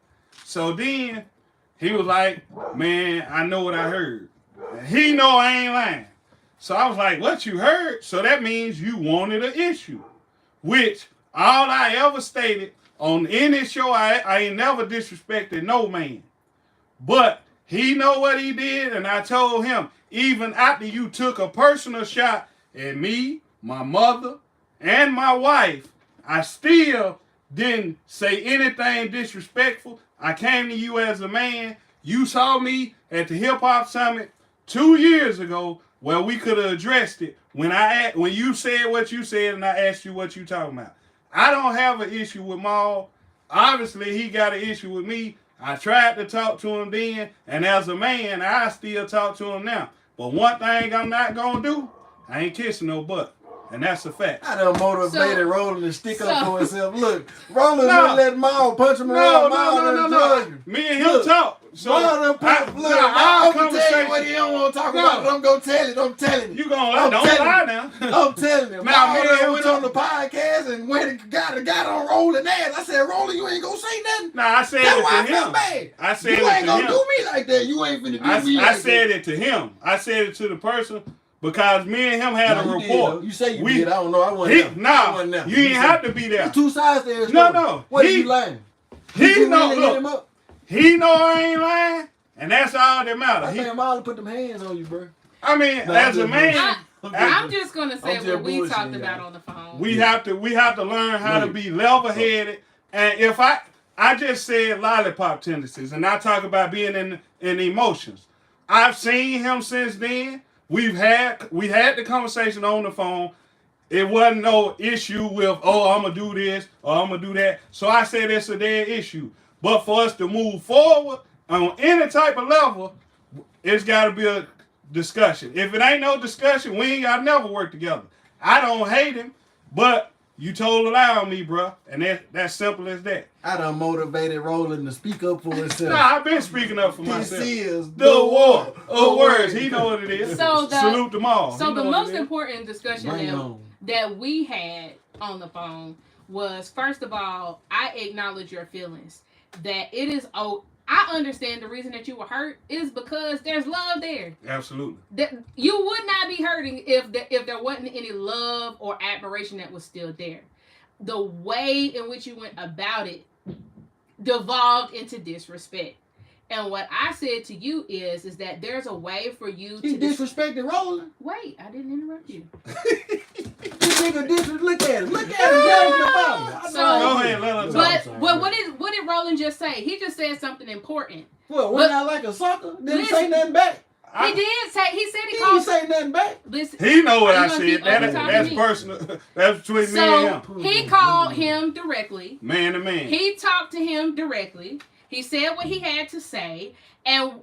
So then he was like, man, I know what I heard. And he know I ain't lying. So I was like, what you heard? So that means you wanted an issue. Which, all I ever stated on any show, I ain't never disrespected no man. But he know what he did, and I told him, even after you took a personal shot at me, my mother, and my wife, I still didn't say anything disrespectful. I came to you as a man. You saw me at the Hip Hop Summit 2 years ago where we could have addressed it when you said what you said and I asked you what you talking about. I don't have an issue with Maul. Obviously, he got an issue with me. I tried to talk to him then, and as a man, I still talk to him now. But one thing I'm not going to do, I ain't kissing no butt. And that's a fact. I done motivated Roland to stick up for himself. Look, Roland done let Maul punch him around. No. Me and him talk. So I'm gonna tell you what he don't want to talk about. I'm gonna tell it. I'm telling you. You gonna lie? Don't lie now. I'm telling you. Now me and him went on the podcast and went and got on Roland ass. I said, Roland, you ain't gonna say nothing. Nah, I said that's it why to I him. felt bad. I said you it ain't to gonna him. do me like that. You ain't finna do me like that. I said it to him. I said it to the person. Because me and him had a rapport. You say you did. I don't know. I wasn't there. You ain't have to be there. There's two sides there. No. What is he lying? He know. Look, he know I ain't lying, and that's all that matters. I think Marlon put them hands on you, bro. I mean, as a man, I'm just gonna say what we talked about on the phone. We have to learn how to be level-headed. And if I just said lollipop tendencies, and I talk about being in emotions. I've seen him since then. We had the conversation on the phone. It wasn't no issue with, oh, I'm going to do this or I'm going to do that. So I said it's a dead issue. But for us to move forward on any type of level, it's got to be a discussion. If it ain't no discussion, we ain't got to never work together. I don't hate him, but you told a lie on me, bro. And that's simple as that. I done motivated Roland to speak up for himself. Nah, I've been speaking up for myself. This is the war of words. He know what it is. Salute them all. So the most important discussion that we had on the phone was, first of all, I acknowledge your feelings. That it is, I understand the reason that you were hurt is because there's love there. Absolutely. That you would not be hurting if there wasn't any love or admiration that was still there. The way in which you went about it devolved into disrespect. And what I said to you is that there's a way for you He to disrespected Roland. wait. I didn't interrupt you. This nigga look at him. Look at him. Get him the bottom. So- Go ahead, let her talk. But what did Roland just say? He just said something important. What, went out like a sucker? Didn't say Listen. nothing back. He did say. He said He he didn't called. say nothing back. Listen, He know what Are you I gonna said. keep overtalking That's me? personal. That's between me and So him. he called him directly. Man to man. He talked to him directly. He said what he had to say, and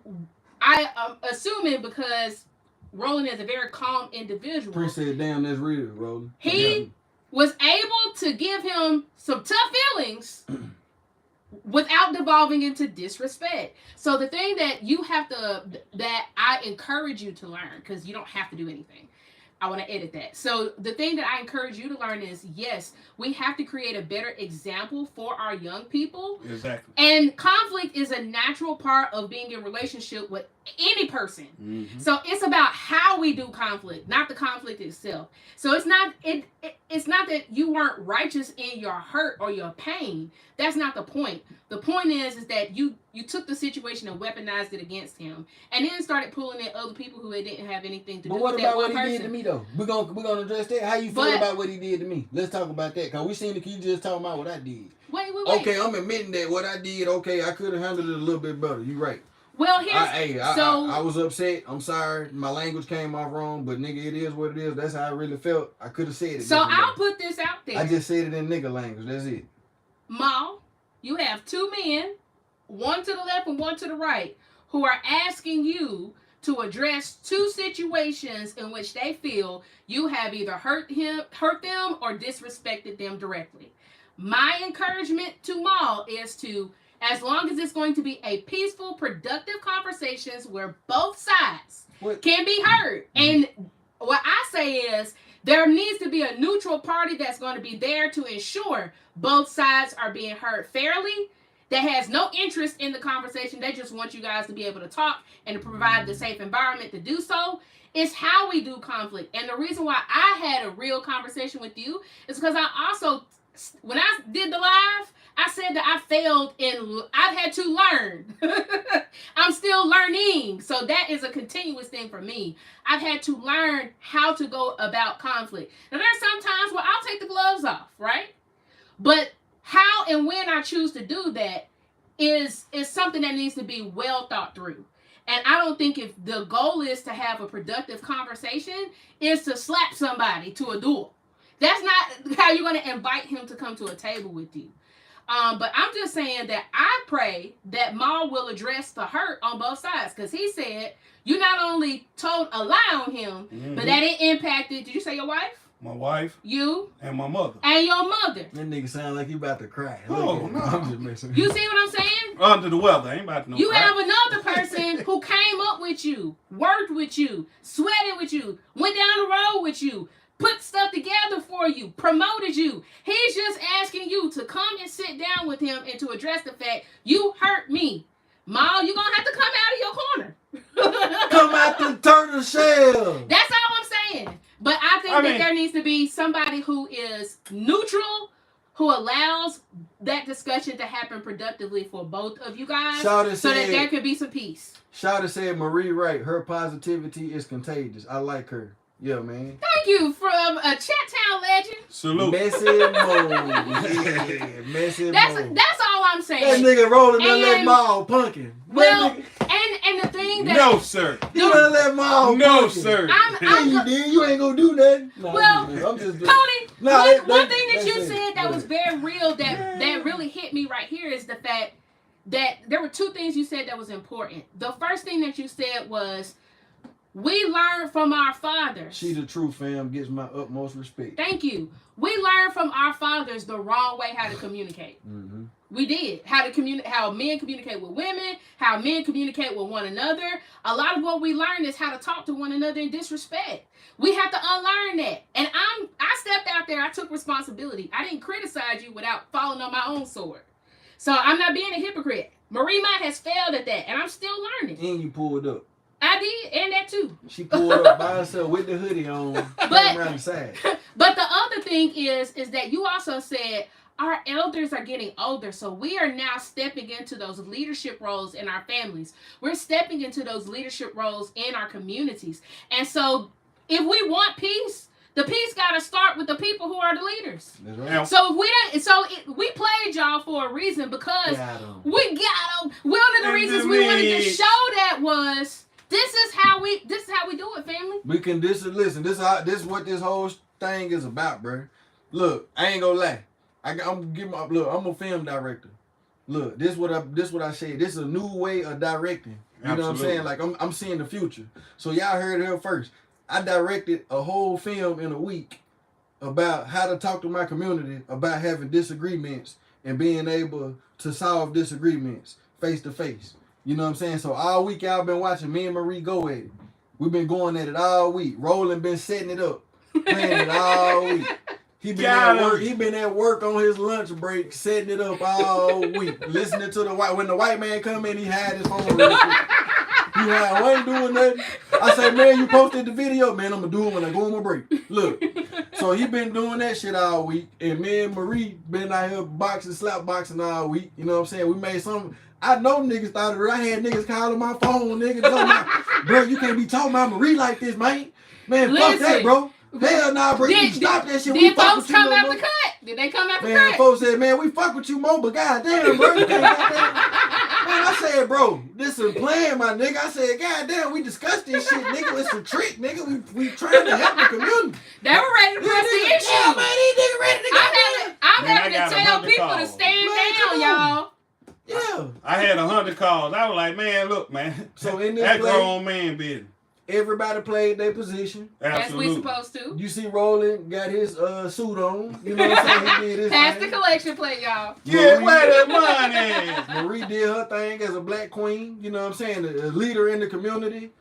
I am assuming because Roland is a very calm individual, Prince said, damn, that's real, Roland. he was able to give him some tough feelings without devolving into disrespect. So the thing that you have to, that I encourage you to learn, because you don't have to do anything. I want to edit that. So the thing that I encourage you to learn is, yes, we have to create a better example for our young people. Exactly. And conflict is a natural part of being in relationship with any person. Mm-hmm. So it's about how we do conflict, not the conflict itself. So it's not it's not that you weren't righteous in your hurt or your pain. That's not the point. The point is that you took the situation and weaponized it against him, and then started pulling in other people who didn't have anything to do But what with that about one what he person. did to me, though? We're gonna address that. How you feel But- about what he did to me? Let's talk about that. Because we seen the kid just talking about what I did. Wait. Okay, I'm admitting that what I did, okay, I could have handled it a little bit better. You right. Well, I was upset. I'm sorry. My language came off wrong, but nigga, it is what it is. That's how I really felt. I could have said it. So different I'll way. put this out there. I just said it in nigga language. That's it. Ma, you have two men, one to the left and one to the right, who are asking you to address two situations in which they feel you have either hurt them, or disrespected them directly. My encouragement to Ma is to, as long as it's going to be a peaceful, productive conversations where both sides What? can be heard. And what I say is there needs to be a neutral party that's going to be there to ensure both sides are being heard fairly, that has no interest in the conversation. They just want you guys to be able to talk and to provide the safe environment to do so. It's how we do conflict. And the reason why I had a real conversation with you is because I also, when I did the live, I said that I failed I've had to learn. I'm still learning. So that is a continuous thing for me. I've had to learn how to go about conflict. Now there's some times where I'll take the gloves off, right? But how and when I choose to do that is something that needs to be well thought through. And I don't think if the goal is to have a productive conversation is to slap somebody to a duel. That's not how you're going to invite him to come to a table with you. But I'm just saying that I pray that Ma will address the hurt on both sides. Because he said you not only told a lie on him, but that it impacted, did you say your wife? My wife You and my mother. and your mother. That nigga sound like he about to cry. Oh, Look at him. no. I'm just messing. You see what I'm saying? Under the weather. Ain't about to know. You crap. have another person who came up with you, worked with you, sweated with you, went down the road with you, put stuff together for you, promoted you. He's just asking you to come and sit down with him and to address the fact you hurt me. Ma, you're going to have to come out of your corner. Come out the turtle shell. That's all I'm saying. But I think that there needs to be somebody who is neutral, who allows that discussion to happen productively for both of you guys, so that there could be some peace. Shawty said Marie right. Her positivity is contagious. I like her. Yeah, man. Thank you from a Chat-Town legend. Salute. Messy mode. Yeah, messy mode. That's all I'm saying. That nigga rolling in that And- mall punkin. Well, That nigga, and the thing that No, sir. you done let mall No, punkin. sir. Yeah, you did. You ain't gonna do nothing. No, Well, I'm just doing. Tony, Nah, one thing that that's you it. said that was very real, that really hit me right here, is the fact that there were two things you said that was important. The first thing that you said was, we learn from our fathers. She the true fam, gets my utmost respect. Thank you. We learned from our fathers the wrong way how to communicate. Mm-hmm. We did. How men communicate with women, how men communicate with one another. A lot of what we learned is how to talk to one another in disrespect. We have to unlearn that. And I stepped out there, I took responsibility. I didn't criticize you without falling on my own sword. So I'm not being a hypocrite. Marie Mott has failed at that, and I'm still learning. And you pulled up. I did, and that too. She pulled up by herself with the hoodie on, But- around the side. But the other thing is that you also said, our elders are getting older, so we are now stepping into those leadership roles in our families. We're stepping into those leadership roles in our communities. And so if we want peace, the peace got to start with the people who are the leaders. That's right. So if we don't, we played y'all for a reason because we got them. One of the reasons we wanted to show that was this is how we do it, family. We can listen. This is what this whole thing is about, bro. Look, I ain't gonna lie. I'm a film director. Look, this what I say. This is a new way of directing. You know what I'm saying? Like I'm seeing the future. So y'all heard it here first. I directed a whole film in a week about how to talk to my community about having disagreements and being able to solve disagreements face to face. You know what I'm saying? So all week y'all been watching me and Marie go at it. We've been going at it all week. Roland been setting it up, playing it all week. He been at work on his lunch break, setting it up all week, listening to when the white man come in, he had his phone real quick. I ain't doing nothing. I say, man, you posted the video, man. I'm gonna do it when I go on my break. Look, so he been doing that shit all week, and me and Marie been out here slap boxing all week. You know what I'm saying? We made some. I know niggas thought of it. I had niggas calling my phone, niggas talking about, bro, you can't be talking about Marie like this, man. Man, fuck that, bro. Hell nah, bro. You stop that shit. Did folks come out the cut? Did they come out the cut? Man, folks said, man, we fuck with you more, but goddamn, bro, you can't Man, I said, bro, this is playing, my nigga. I said, goddamn, we discussed this shit, nigga. It's a trick, nigga. We trying to help the community. They were ready to press the issue. Yeah, man, these niggas ready to go. I'm having to tell people to stand down, y'all. Yeah. I had 100 calls. I was like, man, look, man. So in this that play, grown man business. Everybody played their position. Absolutely. As we supposed to. You see Roland got his suit on. You know what I'm saying? He did his Pass thing. the collection plate, y'all. Yeah, where the money? Marie did her thing as a black queen. You know what I'm saying? A leader in the community.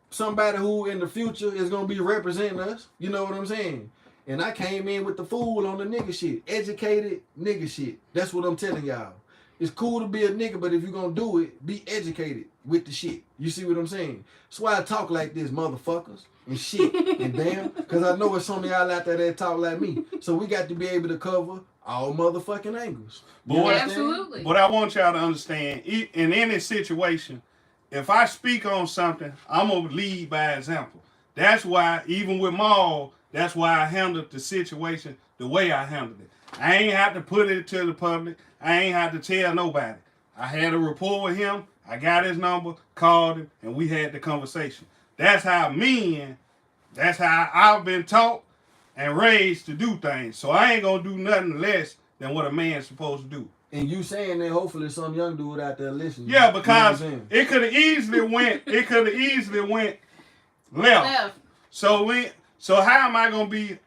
Somebody who in the future is going to be representing us. You know what I'm saying? And I came in with the fool on the nigga shit. Educated nigga shit. That's what I'm telling y'all. It's cool to be a nigga, but if you're going to do it, be educated with the shit. You see what I'm saying? That's why I talk like this, motherfuckers, and shit, and damn, because I know it's some of y'all out there that talk like me. So we got to be able to cover all motherfucking angles. Absolutely. But I want y'all to understand, in any situation, if I speak on something, I'm going to lead by example. That's why, even with Maul, that's why I handled the situation the way I handled it. I ain't have to put it to the public. I ain't have to tell nobody. I had a rapport with him. I got his number, called him, and we had the conversation. That's how that's how I've been taught and raised to do things. So I ain't going to do nothing less than what a man's supposed to do. And you saying that hopefully some young dude out there listening. Yeah, because you know it could have easily went left. So how am I going to be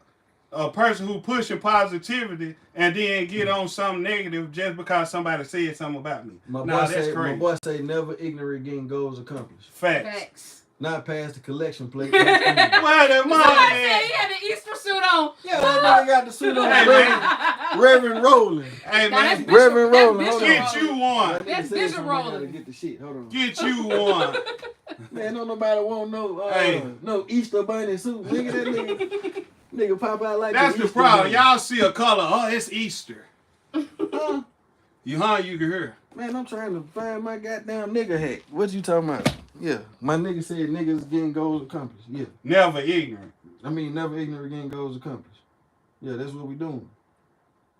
a person who pushing positivity and then get on something negative just because somebody said something about me? That's crazy. My boy say never ignorant getting goals accomplished. Facts. Not past the collection plate. Where the money? Somebody said he had the Easter suit on. Yeah, that nigga got the suit on. Hey, Reverend Roland. Hey, man. Reverend Roland. Hold on. Get you one. That's Bishop Roland. Get the shit. Hold on. Get you one. Man, don't nobody want no Easter bunny suit. Nigga, that nigga pop out like that's the Easter problem. bunny. Y'all see a color. Oh, it's Easter. You can hear. Man, I'm trying to find my goddamn nigga hat. What you talking about? Yeah, my nigga said niggas getting goals accomplished. Yeah. Never ignorant. I mean, never ignorant getting goals accomplished. Yeah, that's what we doing.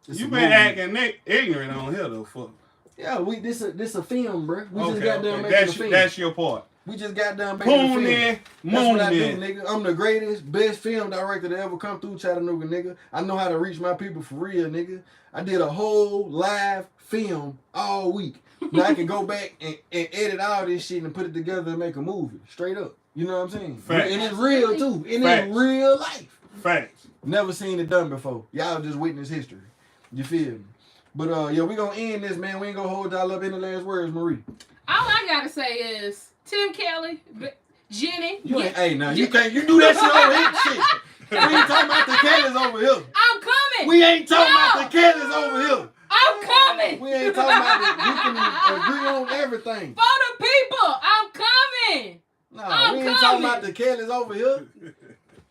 You been acting ignorant on here though, fuck. Yeah, this a film, bro. We just Okay, got done making a film. That's your part. We just got done making a film. Poonie, That's what I do, Moonie. nigga. I'm the greatest, best film director to ever come through Chattanooga, nigga. I know how to reach my people for real, nigga. I did a whole live film all week. Now I can go back and edit all this shit and put it together and make a movie. Straight up. You know what I'm saying? Facts. And it's real, too. And Facts. it's real life. Facts. Never seen it done before. Y'all just witness history. You feel me? But, yeah, we gonna end this, man. We ain't gonna hold y'all up. Any last words, Marie? All I gotta say is, Tim Kelly, Jenny. Hey, now, you can't, you do that shit over here, shit. We ain't talking about the Kellys over here. I'm coming. We ain't talking about the Kellys over here. I'm coming. We ain't talking about it. We can agree on everything. For the people, I'm coming. No, we ain't talking about the Kellys over here.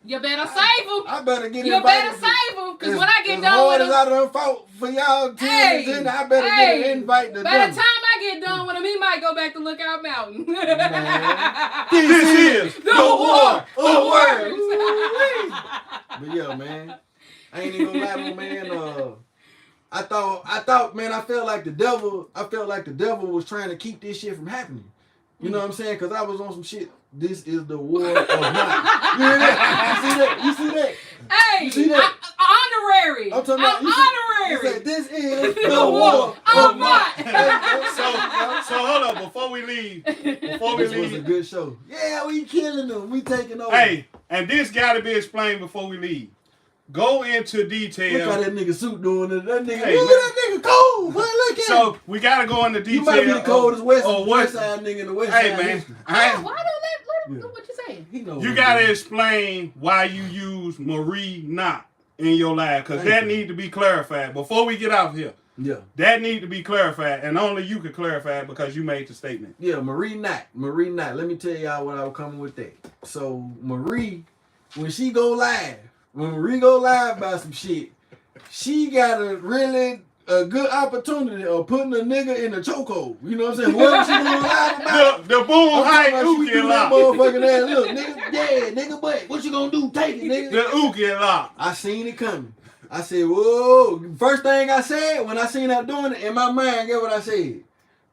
You better save them. I better get You invited. better save them, because as- when I get as done hard bodies I done fought for y'all teams, and I better get an invite to By the them. time I get done with him, he might go back to Lookout Mountain. This is the war of words. words. But yeah, man, I ain't even gonna lie to you, man. I thought, man, I felt like the devil was trying to keep this shit from happening. You know what I'm saying? Because I was on some shit. This is the war of might. You hear that? You see that? Hey, You see that? Honorary. I'm talking about. Honorary. You said, this is the war of might. So hold on, before we leave, This was a good show. Yeah, we killing them. We taking over. Hey, and this got to be explained before we leave. Go into detail. Look how that nigga suit doing it. That nigga, Hey, that nigga cold. Boy, look at So him. we got to go into detail. You might be the coldest west what? side nigga in the west Hey side. man, history. Why don't let what you saying? He know you what got he to doing. explain why you use Marie Mott in your life, because Thank that you. need to be clarified before we get out here. Yeah. That need to be clarified, and only you can clarify it because you made the statement. Yeah, Marie Mott. Let me tell y'all what I was coming with that. So Marie, when Marie go live about some shit, she got a good opportunity of putting a nigga in a chokehold. You know what I'm saying? Whoever she going live about. The boom I'm height talking about she Uki do that lock. motherfucking ass. Look, nigga, yeah, nigga, but what you gonna do? Take it, nigga. The Uki lock. I seen it coming. I said, whoa. First thing I said when I seen her doing it, in my mind, get what I said?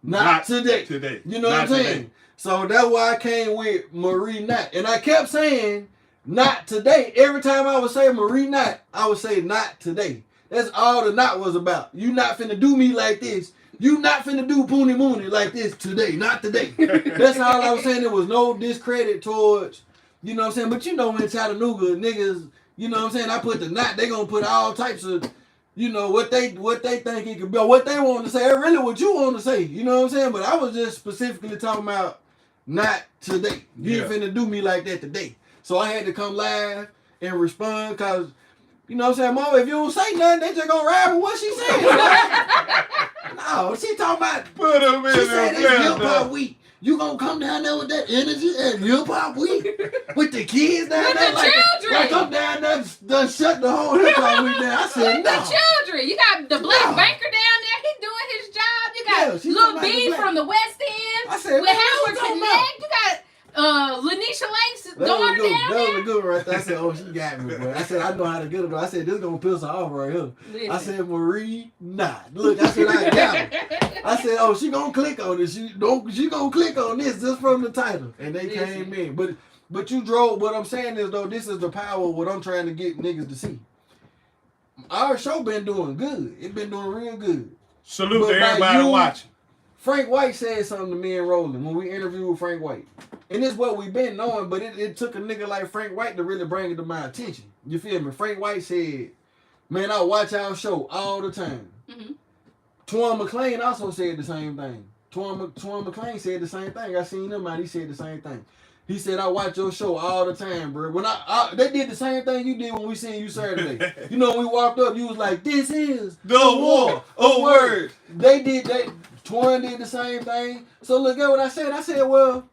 Not today. Today. You know Not what I'm saying? today. So that's why I came with Marie Mott. And I kept saying, not today. Every time I would say Marie Mott, I would say not today. That's all the not was about. You not finna do me like this. You not finna do Poonie Moonie like this today. Not today. That's all I was saying. There was no discredit towards, you know what I'm saying? But you know in Chattanooga, niggas, you know what I'm saying? I put the not, they gonna put all types of, you know, what they think it could be, or what they want to say, or really what you want to say. You know what I'm saying? But I was just specifically talking about not today. You ain't finna do me like that today. So I had to come live and respond because, you know what I'm saying, Mama, if you don't say nothing, they just gonna ride with what she said. No, she talking about, Put him in she said it's there. hip hop week. You gonna come down there with that energy and hip hop week with the kids down With there, the like children. I'm down there done shut the whole hip hop week down. I said The no. children. You got the black No. banker down there. He doing his job. You Yeah, got she's Lil talking about B the black- from the West End. I said, With man, Howard what you talking Connect. You got Lanisha Lake's That was daughter good. down That was a there. good one right there. I said, oh, she got me, boy. I said, I know how to get her. I said, this gonna piss her off right here. Listen. I said, Marie, nah. Look, I said, I got her. I said, oh, she gonna click on this. She gonna click on this just from the title. And they came in. But you drove, what I'm saying is though, this is the power of what I'm trying to get niggas to see. Our show been doing good. It been doing real good. Salute But to by everybody you- watching. Frank White said something to me and Roland when we interviewed Frank White. And it's what we've been knowing, but it took a nigga like Frank White to really bring it to my attention. You feel me? Frank White said, man, I watch our show all the time. Mhm. Twan McClain also said the same thing. Twan McClain said the same thing. I seen him out. He said the same thing. He said, I watch your show all the time, bro. When they did the same thing you did when we seen you Saturday. You know, when we walked up, you was like, this is The war of words. They did that. Twan did the same thing. So look at what I said. I said, well,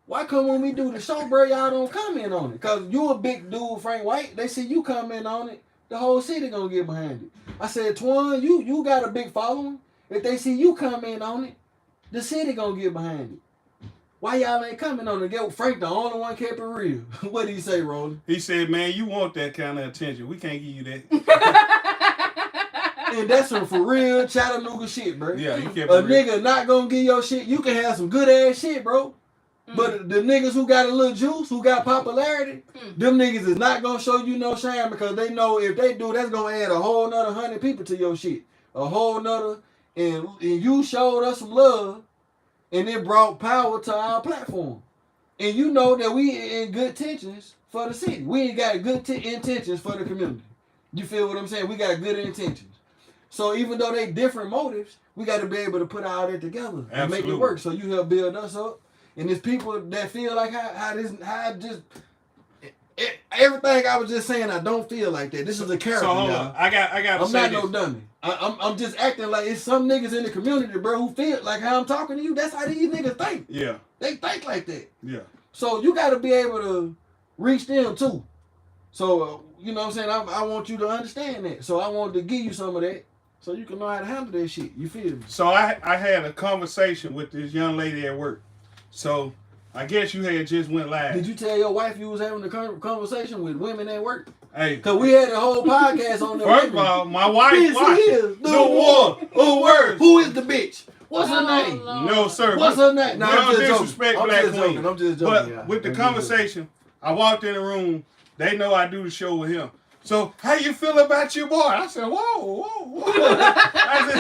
why come when we do the show, bro, y'all don't comment on it? Because you a big dude, Frank White. They see you comment on it, the whole city gonna get behind it. I said, Twan, you got a big following. If they see you comment on it, the city gonna get behind it. Why y'all ain't coming on it? Get Frank, the only one kept it real. What did he say, Roland? He said, man, you want that kind of attention. We can't give you that. And that's some for real Chattanooga shit, bro. Yeah, he kept A it real. nigga not gonna give your shit. You can have some good ass shit, bro. But the niggas who got a little juice, who got popularity, them niggas is not gonna show you no shine because they know if they do, that's gonna add a whole nother 100 people to your shit. A whole nother, and you showed us some love, and it brought power to our platform. And you know that we in good intentions for the city. We ain't got good intentions for the community. You feel what I'm saying? We got good intentions. So even though they different motives, we got to be able to put all that together and make Absolutely. it work. So you help build us up. And there's people that feel like everything I was just saying, I don't feel like that. This is a character, So hold y'all. on. I got to I'm say not this. no dummy. I'm just acting like it's some niggas in the community, bro, who feel like how I'm talking to you. That's how these niggas think. Yeah, They think like that. yeah. So you got to be able to reach them too. So you know what I'm saying? I want you to understand that. So I wanted to give you some of that so you can know how to handle that shit. You feel me? So I had a conversation with this young lady at work. So I guess you had just went live. Did you tell your wife you was having a conversation with women at work? Hey, Because we had a whole podcast on the first of all, my wife This watched is the war of words. Who is the bitch? What's her Oh, name? Lord. No, sir. What's her name? No, I'm just disrespect joking. Black I'm just Queen. joking. I'm just joking. But y'all. with the I'm just conversation, I walked in the room. They know I do the show with him. So, how you feel about your boy? I said, whoa. I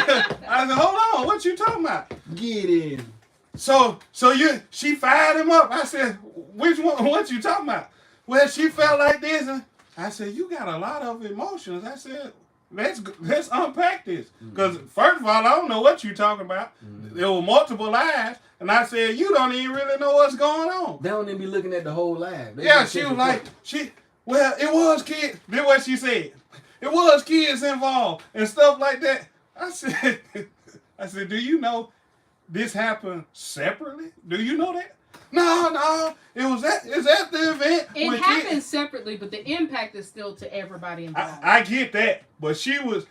said, hold on. What you talking about? joking. Get in. So she fired him up. I said, which one? What you talking about? Well, she felt like this, and I said, you got a lot of emotions. I said, let's unpack this. Because first of all, I don't know what you talking about. There were multiple lies, and I said, you don't even really know what's going on. They don't even be looking at the whole live. They Yeah, just she check was the like, front. well, it was kids. That's what she said. It was kids involved and stuff like that. I said, do you know this happened separately? Do you know that? No, it's at the event. It happens separately, but the impact is still to everybody involved. I get that, but she was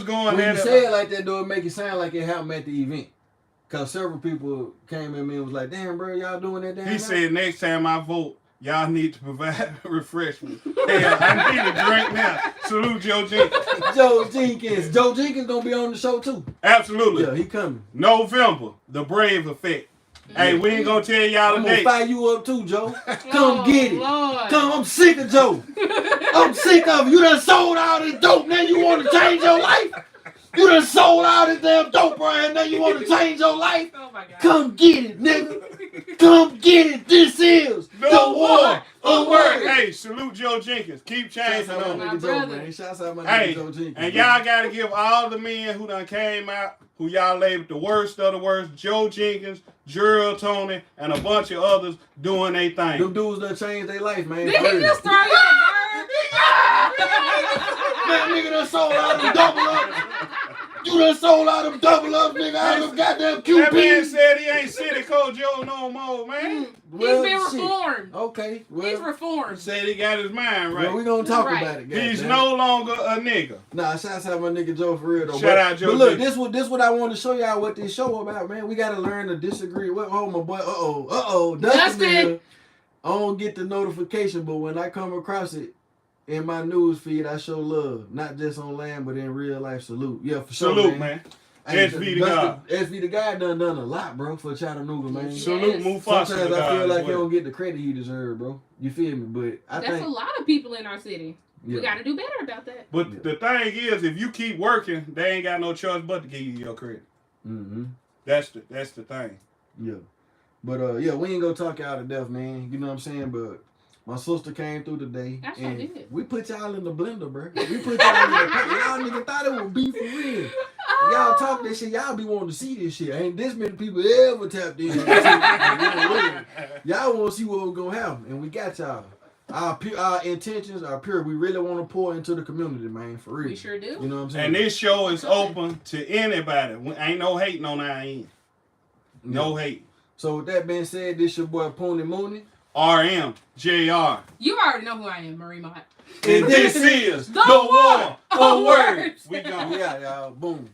going When at you it. say it like that, though, it make it sound like it happened at the event. Because several people came at me and was like, damn, bro, y'all doing that damn He night? said, next time I vote, y'all need to provide refreshments. Hell, I need a drink now. Salute Joe Jenkins. Joe Jenkins gonna be on the show too. Absolutely. Yeah, he coming. November, the Brave Effect. Hey, we ain't gonna tell y'all I'm the gonna date. fire you up too, Joe. Come Oh, get it. Lord. Come, I'm sick of Joe. I'm sick of it. You done sold all this dope. Now you want to change your life? You done sold all this damn dope, Brian. Now you want to change your life? Oh my God. Come get it, nigga. Come get it. This is The war of words. Hey, salute Joe Jenkins. Keep changing Shouts out on my My nigga Joe, brother. man. Shouts out my Hey, nigga Joe Jenkins. and y'all gotta give all the men who done came out, who y'all labeled the worst of the worst, Joe Jenkins, Gerald Tony, and a bunch of others doing their thing. Them dudes done changed their life, man. Did he just throw you a Man, nigga done sold out them double ups. You done sold out them double ups, nigga. Out them goddamn That man QPs. said he ain't City Coach Joe no more, man. Well, He's been shit. reformed. Okay, well, He's reformed. Said he got his mind right. well, we gonna talk Right. about it, He's goddamn. no longer a nigga. Nah, shouts out my nigga Joe for real though. Shout but, out Joe But look, Jenkins. this what I want to show y'all what this show about, man. We gotta learn to disagree. What? Oh my boy. Dustin. Dustin. I don't get the notification, but when I come across it in my news feed, I show love, not just online, but in real life. Salute, yeah, for sure, Salute, man. Hey, SV to God. SV the guy done a lot, bro, for Chattanooga, man. Yes. Salute Mufasa Sometimes to I God feel as like he well. don't get the credit he deserves, bro. You feel me? But I That's think a lot of people in our city. We yeah. got to do better about that. But Yeah. the thing is, if you keep working, they ain't got no choice but to give you your credit. Mm-hmm. That's the thing. Yeah. But yeah, we ain't gonna talk y'all to death, man. You know what I'm saying? But my sister came through today. I sure and did. we put y'all in the blender, bro. We put y'all in the pot. Y'all nigga thought it would be for real. Y'all talk this shit, y'all be wanting to see this shit. Ain't this many people ever tapped in. Y'all want to see what was gonna happen, and we got y'all. Our intentions are pure. We really want to pour into the community, man, for real. We sure do. You know what I'm saying? And this show is open to anybody. Ain't no hating on our end. No hate. So with that being said, this your boy Poonie Moonie. RMJR. You already know who I am, Marie Mott. And this is The War of Words. We gone. Yeah, y'all. Boom.